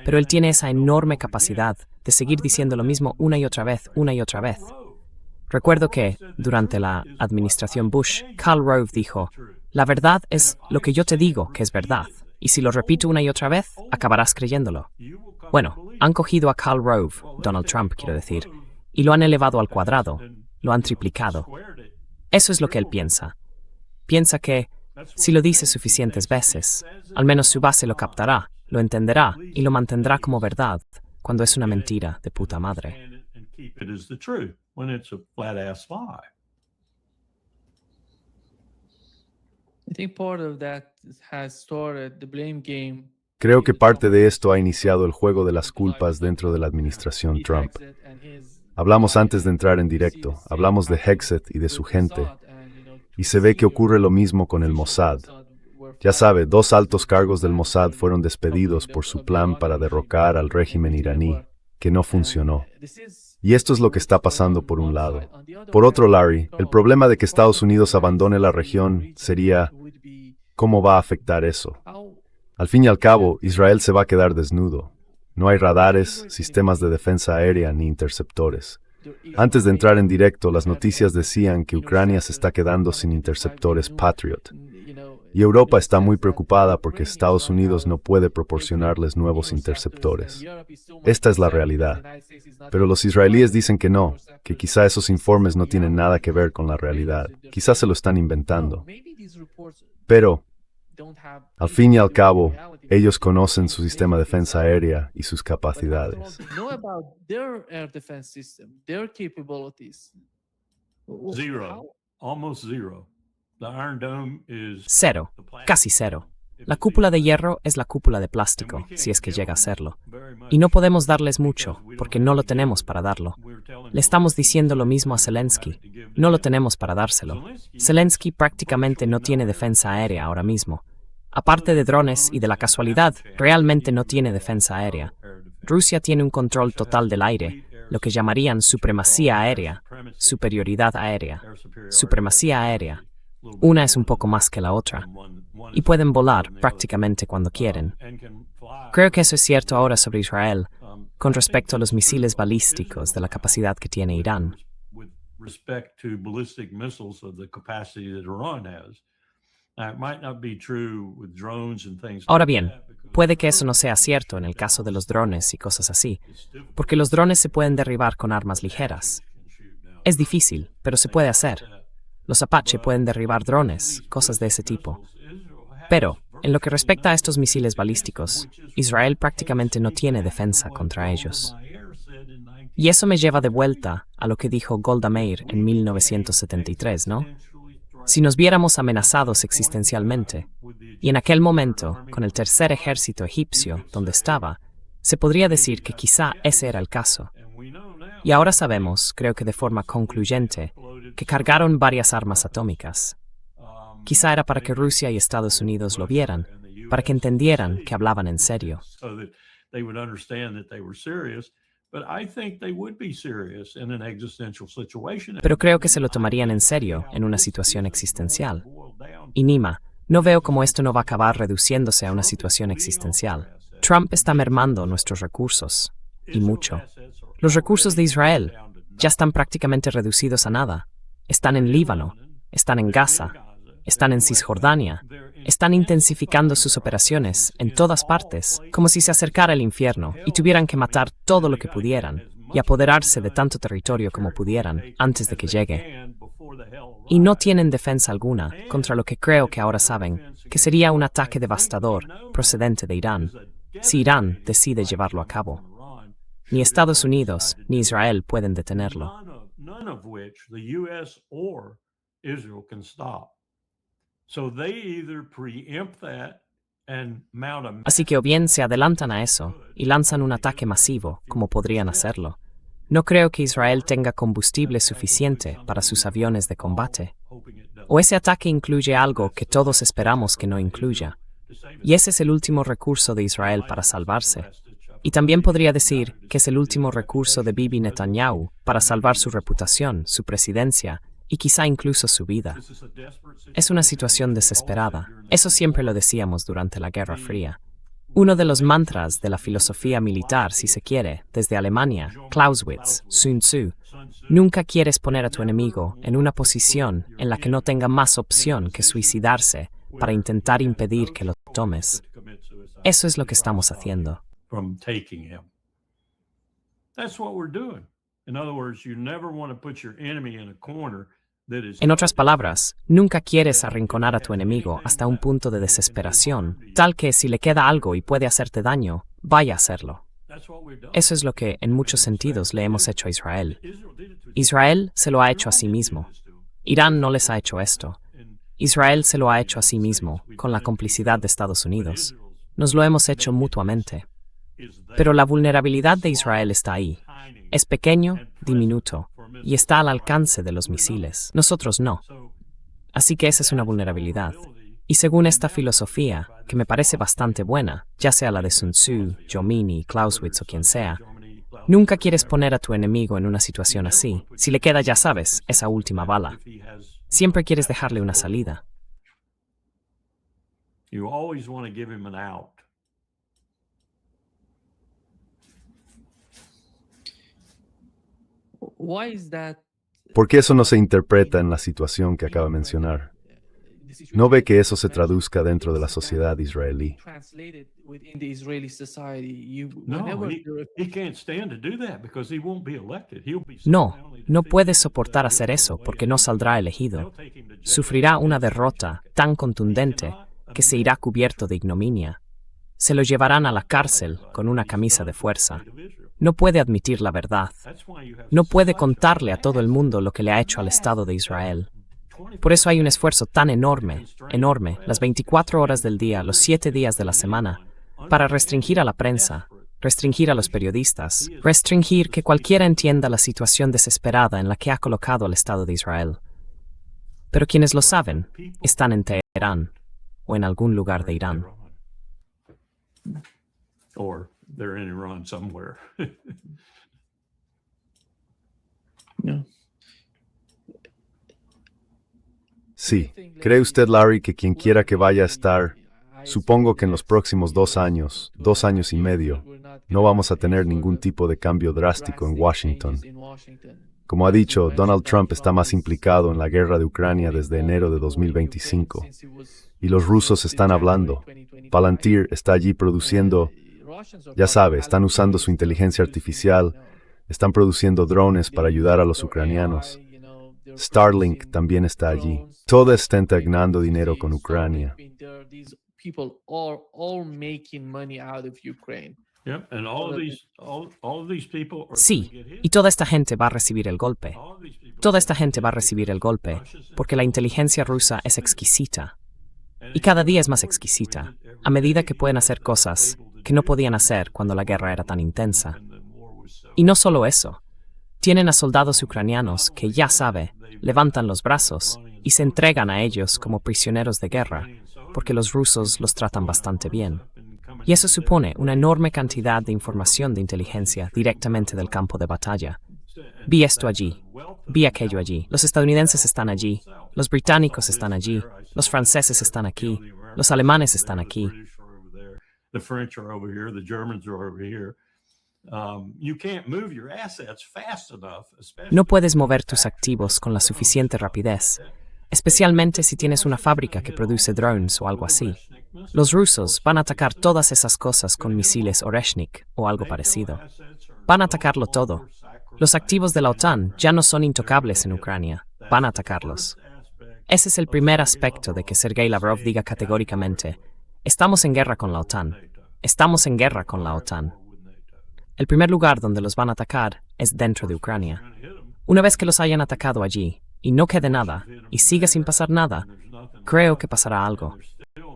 Pero él tiene esa enorme capacidad de seguir diciendo lo mismo una y otra vez, una y otra vez. Recuerdo que, durante la administración Bush, Karl Rove dijo, la verdad es lo que yo te digo que es verdad, y si lo repito una y otra vez, acabarás creyéndolo. Bueno, han cogido a Karl Rove, Donald Trump quiero decir, y lo han elevado al cuadrado, lo han triplicado. Eso es lo que él piensa. Piensa que, si lo dice suficientes veces, al menos su base lo captará, lo entenderá y lo mantendrá como verdad, cuando es una mentira de puta madre. Creo que parte de esto ha iniciado el juego de las culpas dentro de la administración Trump. Hablamos antes de entrar en directo, hablamos de Hegseth y de su gente, y se ve que ocurre lo mismo con el Mossad. Ya sabe, 2 altos cargos del Mossad fueron despedidos por su plan para derrocar al régimen iraní, que no funcionó. Y esto es lo que está pasando por un lado. Por otro, Larry, el problema de que Estados Unidos abandone la región sería, ¿cómo va a afectar eso? Al fin y al cabo, Israel se va a quedar desnudo. No hay radares, sistemas de defensa aérea ni interceptores. Antes de entrar en directo, las noticias decían que Ucrania se está quedando sin interceptores Patriot. Y Europa está muy preocupada porque Estados Unidos no puede proporcionarles nuevos interceptores. Esta es la realidad. Pero los israelíes dicen que no, que quizá esos informes no tienen nada que ver con la realidad. Quizá se lo están inventando. Pero, al fin y al cabo, ellos conocen su sistema de defensa aérea y sus capacidades. Zero, almost zero. The Iron Dome is Cero, casi cero. La cúpula de hierro es la cúpula de plástico, si es que llega a serlo. Y no podemos darles mucho, porque no lo tenemos para darlo. Le estamos diciendo lo mismo a Zelensky. No lo tenemos para dárselo. Zelensky prácticamente no tiene defensa aérea ahora mismo. Aparte de drones y de la casualidad, realmente no tiene defensa aérea. Rusia tiene un control total del aire, lo que llamarían supremacía aérea, superioridad aérea, supremacía aérea. Una es un poco más que la otra, y pueden volar prácticamente cuando quieren. Creo que eso es cierto ahora sobre Israel, con respecto a los misiles balísticos de la capacidad que tiene Irán. Ahora bien, puede que eso no sea cierto en el caso de los drones y cosas así, porque los drones se pueden derribar con armas ligeras. Es difícil, pero se puede hacer. Los Apache pueden derribar drones, cosas de ese tipo. Pero, en lo que respecta a estos misiles balísticos, Israel prácticamente no tiene defensa contra ellos. Y eso me lleva de vuelta a lo que dijo Golda Meir en 1973, ¿no? Si nos viéramos amenazados existencialmente, y en aquel momento, con el tercer ejército egipcio donde estaba, se podría decir que quizá ese era el caso. Y ahora sabemos, creo que de forma concluyente, que cargaron varias armas atómicas. Quizá era para que Rusia y Estados Unidos lo vieran, para que entendieran que hablaban en serio. Pero creo que se lo tomarían en serio en una situación existencial. Y Nima, no veo cómo esto no va a acabar reduciéndose a una situación existencial. Trump está mermando nuestros recursos, y mucho. Los recursos de Israel ya están prácticamente reducidos a nada. Están en Líbano, están en Gaza, están en Cisjordania, están intensificando sus operaciones en todas partes, como si se acercara el infierno y tuvieran que matar todo lo que pudieran y apoderarse de tanto territorio como pudieran antes de que llegue. Y no tienen defensa alguna contra lo que creo que ahora saben, que sería un ataque devastador procedente de Irán, si Irán decide llevarlo a cabo. Ni Estados Unidos ni Israel pueden detenerlo. Así que o bien se adelantan a eso y lanzan un ataque masivo, como podrían hacerlo. No creo que Israel tenga combustible suficiente para sus aviones de combate. O ese ataque incluye algo que todos esperamos que no incluya. Y ese es el último recurso de Israel para salvarse. Y también podría decir que es el último recurso de Bibi Netanyahu para salvar su reputación, su presidencia y quizá incluso su vida. Es una situación desesperada. Eso siempre lo decíamos durante la Guerra Fría. Uno de los mantras de la filosofía militar, si se quiere, desde Alemania, Clausewitz, Sun Tzu, nunca quieres poner a tu enemigo en una posición en la que no tenga más opción que suicidarse para intentar impedir que lo tomes. Eso es lo que estamos haciendo. En otras palabras, nunca quieres arrinconar a tu enemigo hasta un punto de desesperación, tal que si le queda algo y puede hacerte daño, vaya a hacerlo. Eso es lo que, en muchos sentidos, le hemos hecho a Israel. Israel se lo ha hecho a sí mismo. Irán no les ha hecho esto. Israel se lo ha hecho a sí mismo, con la complicidad de Estados Unidos. Nos lo hemos hecho mutuamente. Pero la vulnerabilidad de Israel está ahí. Es pequeño, diminuto, y está al alcance de los misiles. Nosotros no. Así que esa es una vulnerabilidad. Y según esta filosofía, que me parece bastante buena, ya sea la de Sun Tzu, Jomini, Clausewitz o quien sea, nunca quieres poner a tu enemigo en una situación así. Si le queda, ya sabes, esa última bala. Siempre quieres dejarle una salida. You always want to give him an out. Why is that? ¿Por qué eso no se interpreta en la situación que acaba de mencionar? ¿No ve que eso se traduzca dentro de la sociedad israelí? Translated within the Israeli society. No, Whenever he can't stand to do that because he won't be elected. He'll be No, soundly no defeated. puede soportar hacer eso porque no saldrá elegido. Sufrirá una derrota tan contundente que se irá cubierto de ignominia. Se lo llevarán a la cárcel con una camisa de fuerza. No puede admitir la verdad. No puede contarle a todo el mundo lo que le ha hecho al Estado de Israel. Por eso hay un esfuerzo tan enorme, las 24 horas del día, los 7 días de la semana, para restringir a la prensa, restringir a los periodistas, restringir que cualquiera entienda la situación desesperada en la que ha colocado al Estado de Israel. Pero quienes lo saben están en Teherán o en algún lugar de Irán. Or they're in Iran somewhere. no. Sí. ¿Cree usted, Larry, que quien quiera que vaya a estar, supongo que en los próximos 2 años, 2 años y medio, no vamos a tener ningún tipo de cambio drástico en Washington? Como ha dicho, Donald Trump está más implicado en la guerra de Ucrania desde enero de 2025. Y los rusos están hablando. Palantir está allí produciendo, ya sabe, están usando su inteligencia artificial, están produciendo drones para ayudar a los ucranianos. Starlink también está allí. Todo está integrando dinero con Ucrania. People are all making money out of Ukraine. Yep, and all of these people are Sí, gonna get hit. y toda esta gente va a recibir el golpe. All of these people- Toda esta gente va a recibir el golpe porque la inteligencia rusa es exquisita. Y cada día es más exquisita, a medida que pueden hacer cosas que no podían hacer cuando la guerra era tan intensa. Y no solo eso, tienen a soldados ucranianos que, ya sabe, levantan los brazos y se entregan a ellos como prisioneros de guerra, porque los rusos los tratan bastante bien. Y eso supone una enorme cantidad de información de inteligencia directamente del campo de batalla. Vi esto allí, vi aquello allí. Los estadounidenses están allí, los británicos están allí, los franceses están aquí, los alemanes están aquí. The French are over here, the Germans are over here. You can't move your assets fast enough, especially No puedes mover tus activos con la suficiente rapidez, especialmente si tienes una fábrica que produce drones o algo así. Los rusos van a atacar todas esas cosas con misiles Oreshnik o algo parecido. Van a atacarlo todo. Los activos de la OTAN ya no son intocables en Ucrania. Van a atacarlos. Ese es el primer aspecto de que Sergei Lavrov diga categóricamente: estamos en guerra con la OTAN. Estamos en guerra con la OTAN. El primer lugar donde los van a atacar es dentro de Ucrania. Una vez que los hayan atacado allí, y no quede nada, y siga sin pasar nada, creo que pasará algo.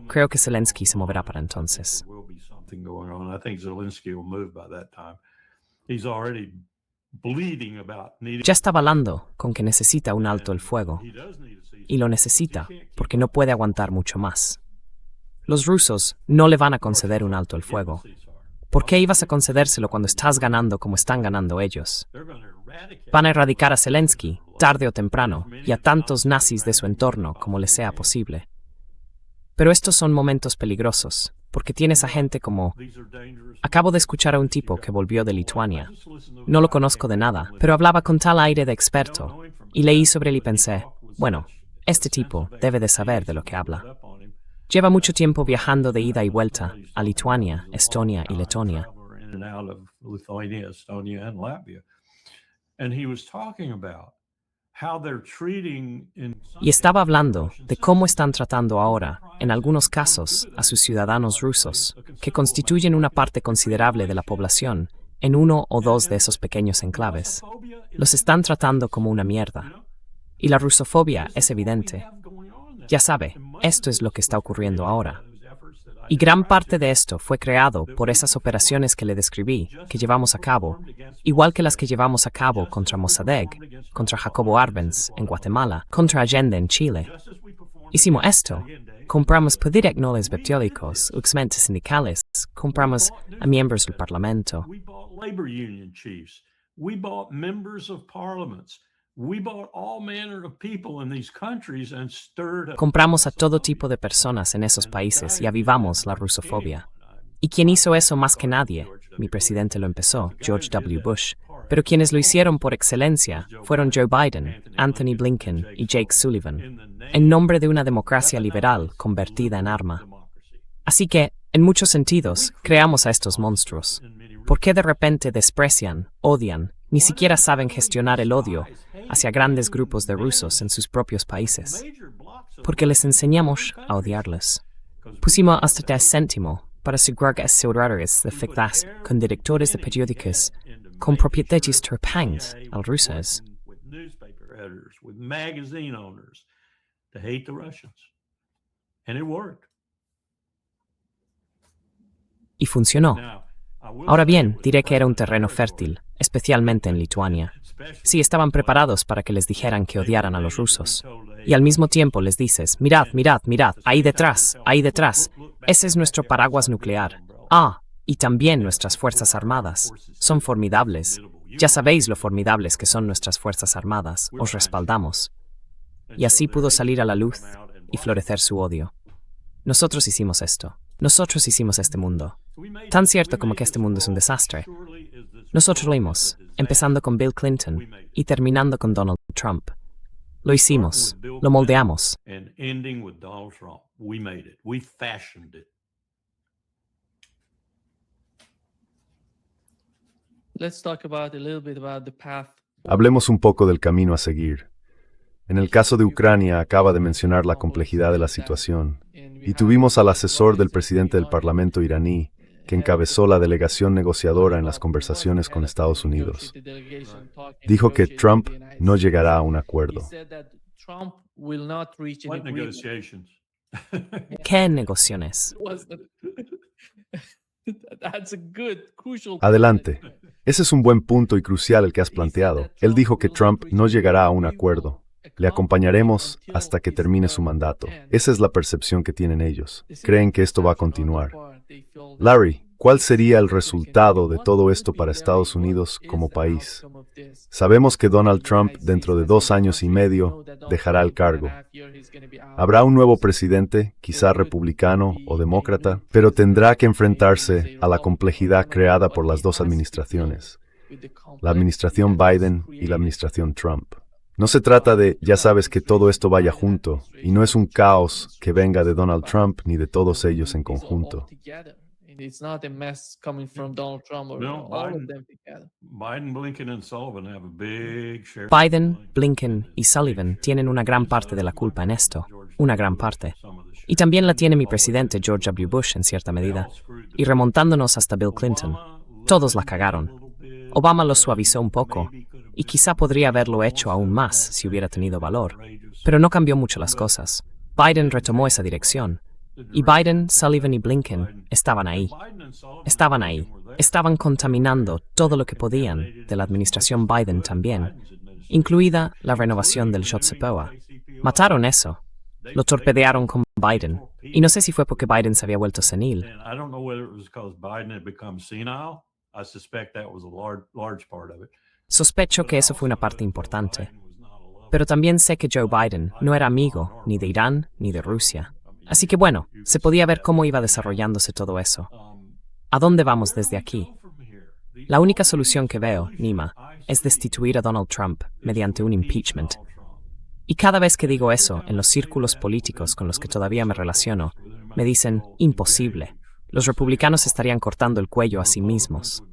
Creo que Zelensky se moverá para entonces. there will be something going on. I think Zelensky will move by that time. He's already bleeding about needing. Ya está balando con que necesita un alto el fuego, He does need a ceasefire. y lo necesita porque no puede aguantar mucho más. Los rusos no le van a conceder un alto el fuego. ¿Por qué ibas a concedérselo cuando estás ganando como están ganando ellos? They're going to eradicate. Van a erradicar a Zelensky, tarde o temprano, y a tantos nazis de su entorno como les sea posible. Pero estos son momentos peligrosos, porque tienes a gente como... These are dangerous. Acabo de escuchar a un tipo que volvió de Lituania. No lo conozco de nada, pero hablaba con tal aire de experto, y leí sobre él y pensé, bueno, este tipo debe de saber de lo que habla. Lleva mucho tiempo viajando de ida y vuelta a Lituania, Estonia y Letonia. In and out of Lithuania, Estonia, and Latvia. And he was talking about how they're treating Y estaba hablando de cómo están tratando ahora, en algunos casos, a sus ciudadanos rusos, que constituyen una parte considerable de la población, en uno o dos de esos pequeños enclaves. Los están tratando como una mierda. Y la rusofobia es evidente. Ya sabe, esto es lo que está ocurriendo ahora. Y gran parte de esto fue creado por esas operaciones que le describí, que llevamos a cabo, igual que las que llevamos a cabo contra Mossadegh, contra Jacobo Arbenz en Guatemala, contra Allende en Chile. Hicimos esto. Compramos poderes beptiólicos, uxmentes sindicales, compramos a miembros del Parlamento. We bought labor union chiefs. We bought members of parliaments. We bought all manner of people in these countries and stirred up. Compramos a todo tipo de personas en esos países y avivamos la rusofobia. ¿Y quién hizo eso más que nadie? Mi presidente lo empezó, George W. Bush. Pero quienes lo hicieron por excelencia fueron Joe Biden, Anthony Blinken y Jake Sullivan, en nombre de una democracia liberal convertida en arma. Así que, en muchos sentidos, creamos a estos monstruos. ¿Por qué de repente desprecian, odian, ni siquiera saben gestionar el odio hacia grandes grupos de rusos en sus propios países? Porque les enseñamos a odiarlos. Pusimos hasta 10 céntimos para asegurar que estos horarios de fictas con directores de periódicos con propiedades turpantes al rusos. Y funcionó. Ahora bien, diré que era un terreno fértil, especialmente en Lituania. Sí, estaban preparados para que les dijeran que odiaran a los rusos. Y al mismo tiempo les dices, mirad, mirad, mirad, ahí detrás, ese es nuestro paraguas nuclear. Ah, y también nuestras fuerzas armadas. Son formidables. Ya sabéis lo formidables que son nuestras fuerzas armadas. Os respaldamos. Y así pudo salir a la luz y florecer su odio. Nosotros hicimos esto. Nosotros hicimos este mundo. Tan cierto como que este mundo es un desastre. Nosotros lo hicimos, empezando con Bill Clinton y terminando con Donald Trump. Lo hicimos, lo moldeamos. Hablemos un poco del camino a seguir. En el caso de Ucrania, acaba de mencionar la complejidad de la situación, y tuvimos al asesor del presidente del Parlamento iraní, que encabezó la delegación negociadora en las conversaciones con Estados Unidos. Dijo que Trump no llegará a un acuerdo. ¿Qué negociaciones? Adelante. Ese es un buen punto y crucial el que has planteado. Él dijo que Trump no llegará a un acuerdo. Le acompañaremos hasta que termine su mandato. Esa es la percepción que tienen ellos. Creen que esto va a continuar. Larry, ¿cuál sería el resultado de todo esto para Estados Unidos como país? Sabemos que Donald Trump, dentro de 2 años y medio, dejará el cargo. Habrá un nuevo presidente, quizá republicano o demócrata, pero tendrá que enfrentarse a la complejidad creada por las 2 administraciones, la administración Biden y la administración Trump. No se trata de, ya sabes, que todo esto vaya junto, y no es un caos que venga de Donald Trump ni de todos ellos en conjunto. Biden, Blinken y Sullivan tienen una gran parte de la culpa en esto, una gran parte. Y también la tiene mi presidente George W. Bush en cierta medida. Y remontándonos hasta Bill Clinton, todos la cagaron. Obama lo suavizó un poco, y quizá podría haberlo hecho aún más si hubiera tenido valor, pero no cambió mucho las cosas. Biden retomó esa dirección, y Biden, Sullivan y Blinken estaban ahí. Estaban contaminando todo lo que podían de la administración Biden también, incluida la renovación del JCPOA. Mataron eso. Lo torpedearon con Biden, y no sé si fue porque Biden se había vuelto senil. Sospecho que eso fue una parte importante. Pero también sé que Joe Biden no era amigo ni de Irán ni de Rusia. Así que bueno, se podía ver cómo iba desarrollándose todo eso. ¿A dónde vamos desde aquí? La única solución que veo, Nima, es destituir a Donald Trump mediante un impeachment. Y cada vez que digo eso, en los círculos políticos con los que todavía me relaciono, me dicen, imposible. Los republicanos estarían cortando el cuello a sí mismos.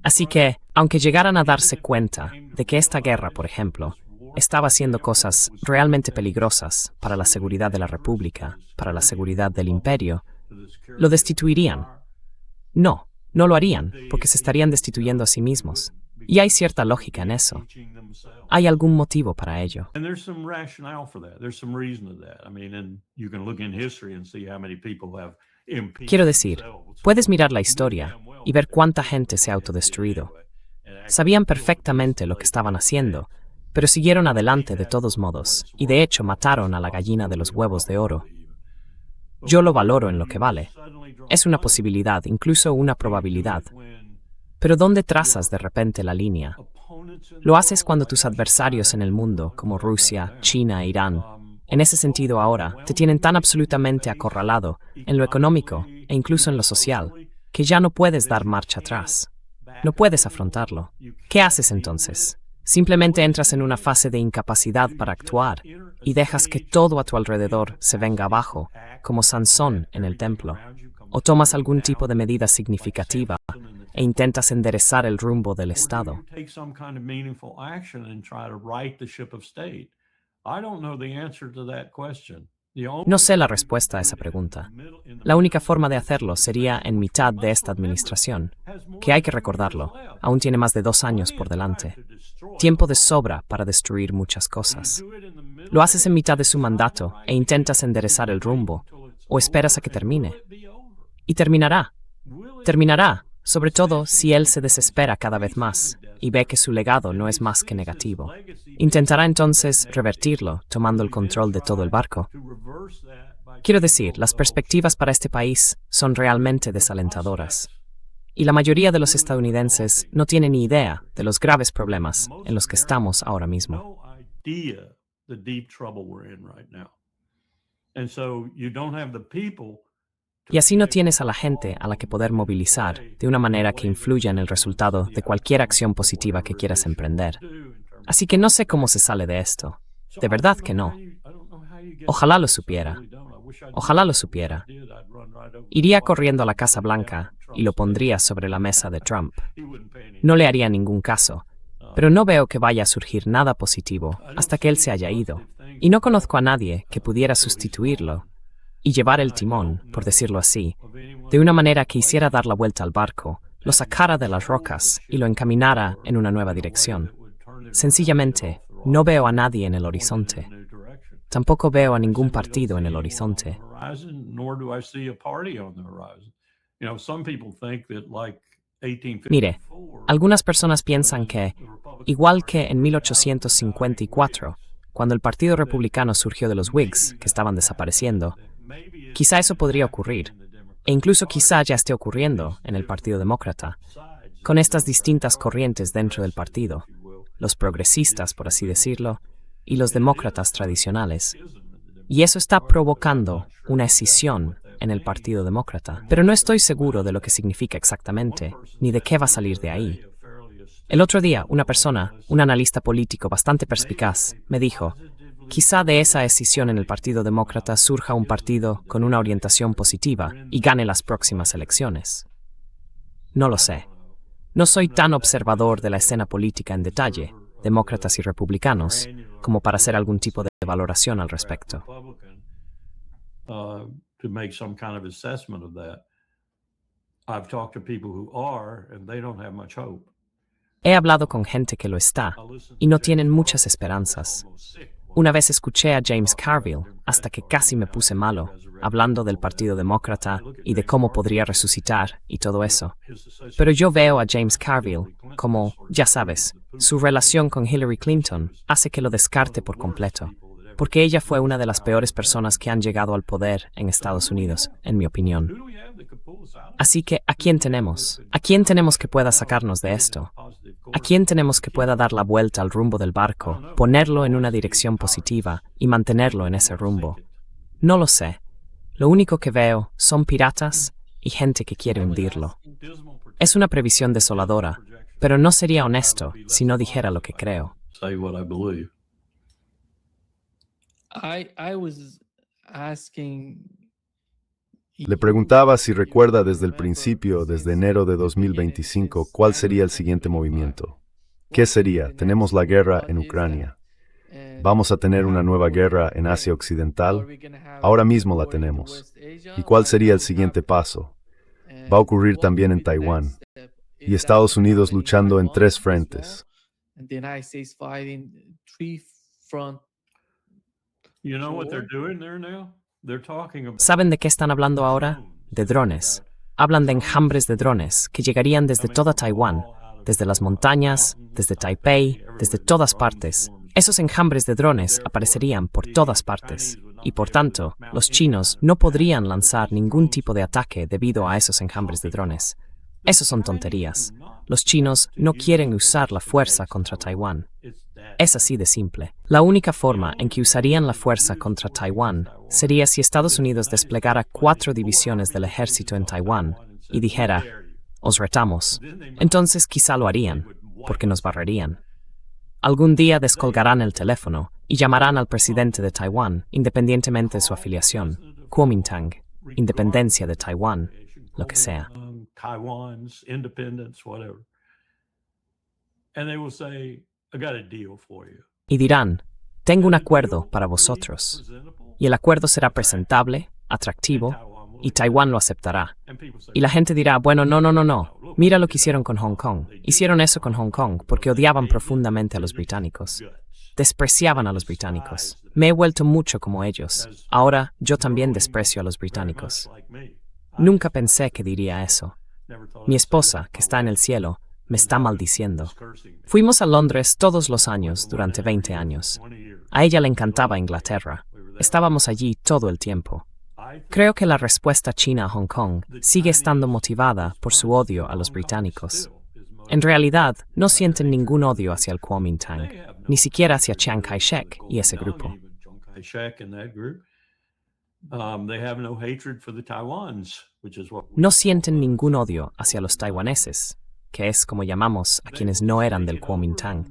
Así que, aunque llegaran a darse cuenta de que esta guerra, por ejemplo, estaba haciendo cosas realmente peligrosas para la seguridad de la República, para la seguridad del imperio, lo destituirían. No lo harían, porque se estarían destituyendo a sí mismos. Y hay cierta lógica en eso. Hay algún motivo para ello. Quiero decir, puedes mirar la historia y ver cuánta gente se ha autodestruido. Sabían perfectamente lo que estaban haciendo, pero siguieron adelante de todos modos, y de hecho mataron a la gallina de los huevos de oro. Yo lo valoro en lo que vale. Es una posibilidad, incluso una probabilidad. Pero ¿dónde trazas de repente la línea? Lo haces cuando tus adversarios en el mundo, como Rusia, China e Irán, en ese sentido ahora, te tienen tan absolutamente acorralado en lo económico e incluso en lo social, que ya no puedes dar marcha atrás. No puedes afrontarlo. ¿Qué haces entonces? Simplemente entras en una fase de incapacidad para actuar y dejas que todo a tu alrededor se venga abajo, como Sansón en el templo. O tomas algún tipo de medida significativa e intentas enderezar el rumbo del Estado. No sé la respuesta a esa pregunta. La única forma de hacerlo sería en mitad de esta administración, que hay que recordarlo, aún tiene más de 2 años por delante. Tiempo de sobra para destruir muchas cosas. ¿Lo haces en mitad de su mandato e intentas enderezar el rumbo, o esperas a que termine? Y terminará. Terminará, sobre todo si él se desespera cada vez más y ve que su legado no es más que negativo. Intentará entonces revertirlo, tomando el control de todo el barco. Quiero decir, las perspectivas para este país son realmente desalentadoras. Y la mayoría de los estadounidenses no tienen ni idea de los graves problemas en los que estamos ahora mismo. Y así no tienes a la gente a la que poder movilizar de una manera que influya en el resultado de cualquier acción positiva que quieras emprender. Así que no sé cómo se sale de esto. De verdad que no. Ojalá lo supiera. Ojalá lo supiera. Iría corriendo a la Casa Blanca y lo pondría sobre la mesa de Trump. No le haría ningún caso, pero no veo que vaya a surgir nada positivo hasta que él se haya ido. Y no conozco a nadie que pudiera sustituirlo y llevar el timón, por decirlo así, de una manera que hiciera dar la vuelta al barco, lo sacara de las rocas y lo encaminara en una nueva dirección. Sencillamente, no veo a nadie en el horizonte. Tampoco veo a ningún partido en el horizonte. Mire, algunas personas piensan que, igual que en 1854, cuando el Partido Republicano surgió de los Whigs, que estaban desapareciendo, quizá eso podría ocurrir, e incluso quizá ya esté ocurriendo en el Partido Demócrata, con estas distintas corrientes dentro del partido, los progresistas, por así decirlo, y los demócratas tradicionales. Y eso está provocando una escisión en el Partido Demócrata. Pero no estoy seguro de lo que significa exactamente, ni de qué va a salir de ahí. El otro día, una persona, un analista político bastante perspicaz, me dijo, quizá de esa escisión en el Partido Demócrata surja un partido con una orientación positiva y gane las próximas elecciones. No lo sé. No soy tan observador de la escena política en detalle, demócratas y republicanos, como para hacer algún tipo de valoración al respecto. He hablado con gente que lo está, y no tienen muchas esperanzas. Una vez escuché a James Carville, hasta que casi me puse malo, hablando del Partido Demócrata y de cómo podría resucitar y todo eso. Pero yo veo a James Carville como, ya sabes, su relación con Hillary Clinton hace que lo descarte por completo, porque ella fue una de las peores personas que han llegado al poder en Estados Unidos, en mi opinión. Así que, ¿a quién tenemos? ¿A quién tenemos que pueda sacarnos de esto? ¿A quién tenemos que pueda dar la vuelta al rumbo del barco, ponerlo en una dirección positiva y mantenerlo en ese rumbo? No lo sé. Lo único que veo son piratas y gente que quiere hundirlo. Es una previsión desoladora, pero no sería honesto si no dijera lo que creo. Le preguntaba si recuerda desde el principio, desde enero de 2025, cuál sería el siguiente movimiento. ¿Qué sería? Tenemos la guerra en Ucrania. ¿Vamos a tener una nueva guerra en Asia Occidental? Ahora mismo la tenemos. ¿Y cuál sería el siguiente paso? Va a ocurrir también en Taiwán. Y Estados Unidos luchando en 3 frentes. ¿Saben de qué están hablando ahora? De drones. Hablan de enjambres de drones que llegarían desde toda Taiwán, desde las montañas, desde Taipei, desde todas partes. Esos enjambres de drones aparecerían por todas partes, y por tanto, los chinos no podrían lanzar ningún tipo de ataque debido a esos enjambres de drones. Eso son tonterías. Los chinos no quieren usar la fuerza contra Taiwán. Es así de simple. La única forma en que usarían la fuerza contra Taiwán sería si Estados Unidos desplegara 4 divisiones del ejército en Taiwán y dijera, os retamos. Entonces quizá lo harían, porque nos barrerían. Algún día descolgarán el teléfono y llamarán al presidente de Taiwán, independientemente de su afiliación, Kuomintang, independencia de Taiwán, lo que sea. Taiwan's independence, whatever. And they will say, I got a deal for you. Y dirán, tengo un acuerdo para vosotros. Y el acuerdo será presentable, atractivo, y Taiwán lo aceptará. Y la gente dirá, bueno, no. Mira lo que hicieron con Hong Kong. Hicieron eso con Hong Kong porque odiaban profundamente a los británicos. Despreciaban a los británicos. Me he vuelto mucho como ellos. Ahora yo también desprecio a los británicos. Nunca pensé que diría eso. Mi esposa, que está en el cielo, me está maldiciendo. Fuimos a Londres todos los años durante 20 años. A ella le encantaba Inglaterra. Estábamos allí todo el tiempo. Creo que la respuesta china a Hong Kong sigue estando motivada por su odio a los británicos. En realidad, no sienten ningún odio hacia el Kuomintang, ni siquiera hacia Chiang Kai-shek y ese grupo. No sienten ningún odio hacia los taiwaneses, que es como llamamos a quienes no eran del Kuomintang.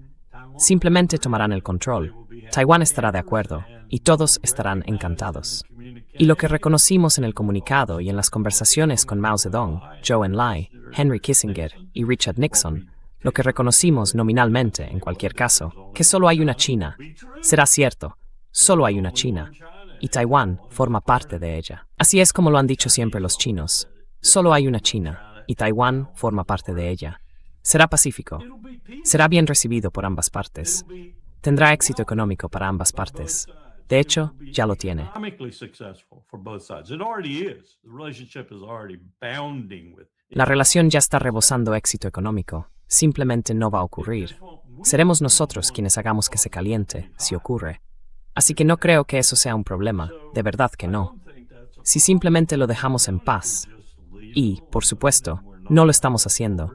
Simplemente tomarán el control. Taiwán estará de acuerdo y todos estarán encantados. Y lo que reconocimos en el comunicado y en las conversaciones con Mao Zedong, Zhou Enlai, Henry Kissinger y Richard Nixon, lo que reconocimos nominalmente, en cualquier caso, que solo hay una China. Será cierto, solo hay una China, y Taiwán forma parte de ella. Así es como lo han dicho siempre los chinos. Solo hay una China, y Taiwán forma parte de ella. Será pacífico. Será bien recibido por ambas partes. Tendrá éxito económico para ambas partes. De hecho, ya lo tiene. La relación ya está rebosando éxito económico. Simplemente no va a ocurrir. Seremos nosotros quienes hagamos que se caliente, si ocurre. Así que no creo que eso sea un problema. De verdad que no. Si simplemente lo dejamos en paz. Y, por supuesto, no lo estamos haciendo.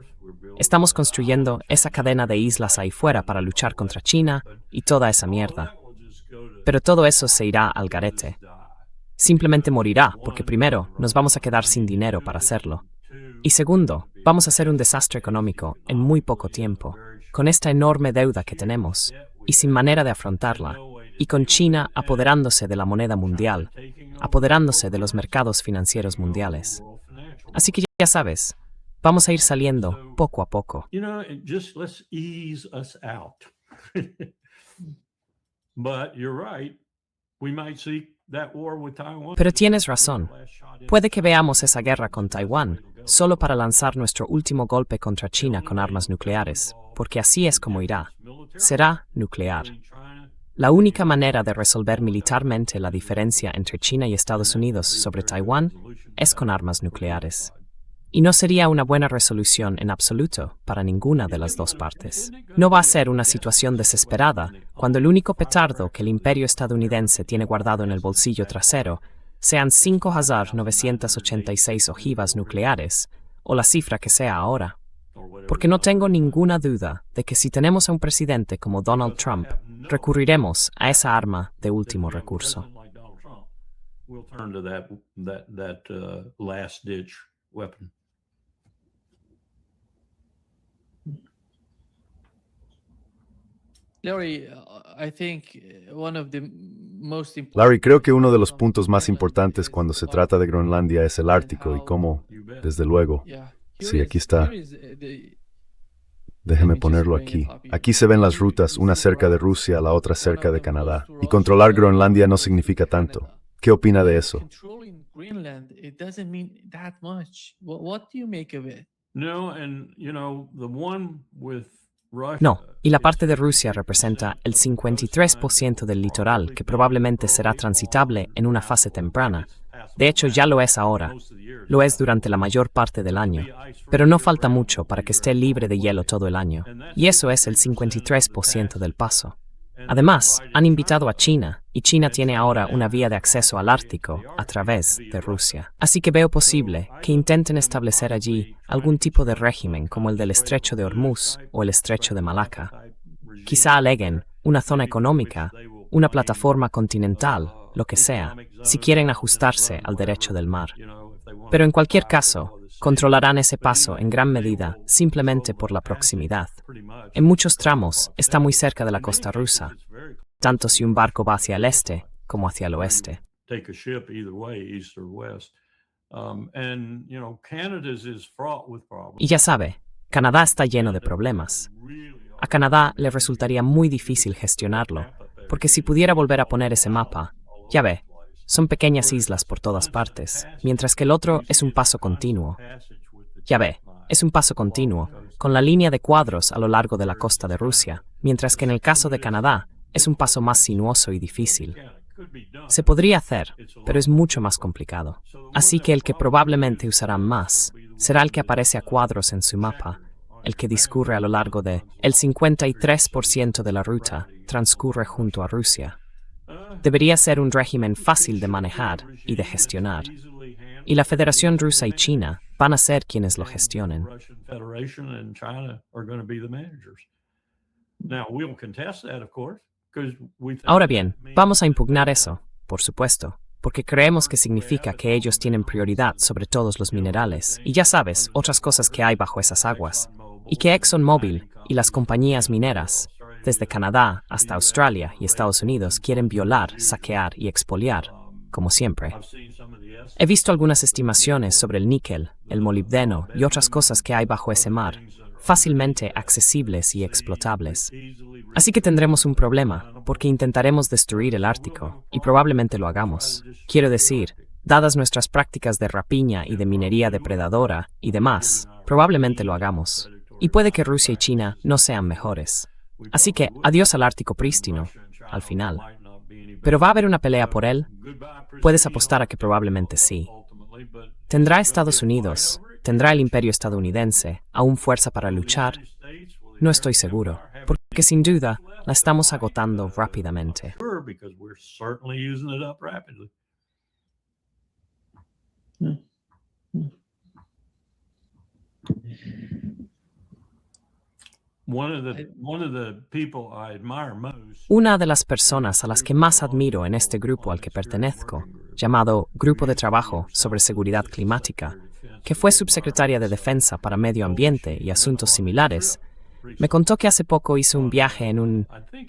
Estamos construyendo esa cadena de islas ahí fuera para luchar contra China y toda esa mierda. Pero todo eso se irá al garete. Simplemente morirá porque primero nos vamos a quedar sin dinero para hacerlo. Y segundo, vamos a hacer un desastre económico en muy poco tiempo, con esta enorme deuda que tenemos y sin manera de afrontarla, y con China apoderándose de la moneda mundial, apoderándose de los mercados financieros mundiales. Así que ya sabes, vamos a ir saliendo poco a poco. Pero tienes razón. Puede que veamos esa guerra con Taiwán solo para lanzar nuestro último golpe contra China con armas nucleares, porque así es como irá. Será nuclear. La única manera de resolver militarmente la diferencia entre China y Estados Unidos sobre Taiwán es con armas nucleares. Y no sería una buena resolución en absoluto para ninguna de las dos partes. No va a ser una situación desesperada cuando el único petardo que el imperio estadounidense tiene guardado en el bolsillo trasero sean 5.986 ojivas nucleares, o la cifra que sea ahora. Porque no tengo ninguna duda de que si tenemos a un presidente como Donald Trump, recurriremos a esa arma de último recurso. Larry, creo que uno de los puntos más importantes cuando se trata de Groenlandia es el Ártico y cómo, desde luego, sí, aquí está. Déjeme ponerlo aquí. Aquí se ven las rutas, una cerca de Rusia, la otra cerca de Canadá. Y controlar Groenlandia no significa tanto. ¿Qué opina de eso? No, y la parte de Rusia representa el 53% del litoral que probablemente será transitable en una fase temprana. De hecho, ya lo es ahora. Lo es durante la mayor parte del año. Pero no falta mucho para que esté libre de hielo todo el año. Y eso es el 53% del paso. Además, han invitado a China, y China tiene ahora una vía de acceso al Ártico a través de Rusia. Así que veo posible que intenten establecer allí algún tipo de régimen como el del Estrecho de Hormuz o el Estrecho de Malaca. Quizá aleguen una zona económica, una plataforma continental, lo que sea, si quieren ajustarse al derecho del mar. Pero en cualquier caso, controlarán ese paso en gran medida simplemente por la proximidad. En muchos tramos está muy cerca de la costa rusa, tanto si un barco va hacia el este como hacia el oeste. Y ya sabe, Canadá está lleno de problemas. A Canadá le resultaría muy difícil gestionarlo, porque si pudiera volver a poner ese mapa, ya ve, son pequeñas islas por todas partes, mientras que el otro es un paso continuo. Ya ve, es un paso continuo, con la línea de cuadros a lo largo de la costa de Rusia, mientras que en el caso de Canadá es un paso más sinuoso y difícil. Se podría hacer, pero es mucho más complicado. Así que el que probablemente usarán más será el que aparece a cuadros en su mapa, el que discurre a lo largo de el 53% de la ruta transcurre junto a Rusia. Debería ser un régimen fácil de manejar y de gestionar. Y la Federación Rusa y China van a ser quienes lo gestionen. Ahora bien, vamos a impugnar eso, por supuesto, porque creemos que significa que ellos tienen prioridad sobre todos los minerales y ya sabes, otras cosas que hay bajo esas aguas, y que ExxonMobil y las compañías mineras, desde Canadá hasta Australia y Estados Unidos, quieren violar, saquear y expoliar, como siempre. He visto algunas estimaciones sobre el níquel, el molibdeno y otras cosas que hay bajo ese mar, fácilmente accesibles y explotables. Así que tendremos un problema, porque intentaremos destruir el Ártico, y probablemente lo hagamos. Quiero decir, dadas nuestras prácticas de rapiña y de minería depredadora y demás, probablemente lo hagamos. Y puede que Rusia y China no sean mejores. Así que, adiós al Ártico prístino, al final. ¿Pero va a haber una pelea por él? Puedes apostar a que probablemente sí. ¿Tendrá Estados Unidos, tendrá el imperio estadounidense, aún fuerza para luchar? No estoy seguro, porque sin duda la estamos agotando rápidamente. Una de las personas a las que más admiro en este grupo al que pertenezco, llamado Grupo de Trabajo sobre Seguridad Climática, que fue subsecretaria de Defensa para Medio Ambiente y Asuntos Similares, me contó que hace poco hizo un viaje en un,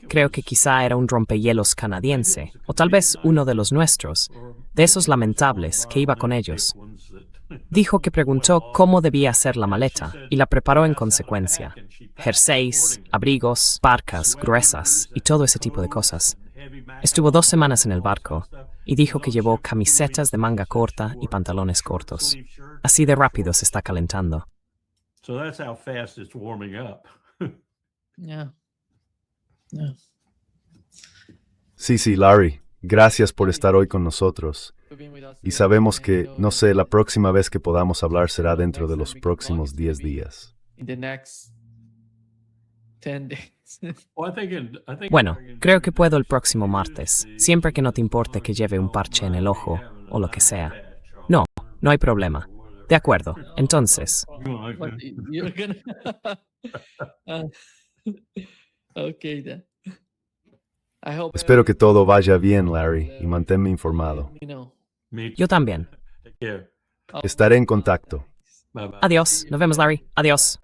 creo que quizá era un rompehielos canadiense, o tal vez uno de los nuestros, de esos lamentables que iba con ellos. Dijo que preguntó cómo debía hacer la maleta y la preparó en consecuencia. Jerseys, abrigos, parcas gruesas y todo ese tipo de cosas. Estuvo 2 semanas en el barco y dijo que llevó camisetas de manga corta y pantalones cortos. Así de rápido se está calentando. Sí, Larry, gracias por estar hoy con nosotros. Y sabemos que, no sé, la próxima vez que podamos hablar será dentro de los próximos 10 días. Bueno, creo que puedo el próximo martes, siempre que no te importe que lleve un parche en el ojo o lo que sea. No, no hay problema. De acuerdo, entonces. Espero que todo vaya bien, Larry, y manténme informado. Yo también. Estaré en contacto. Adiós, nos vemos, Larry. Adiós.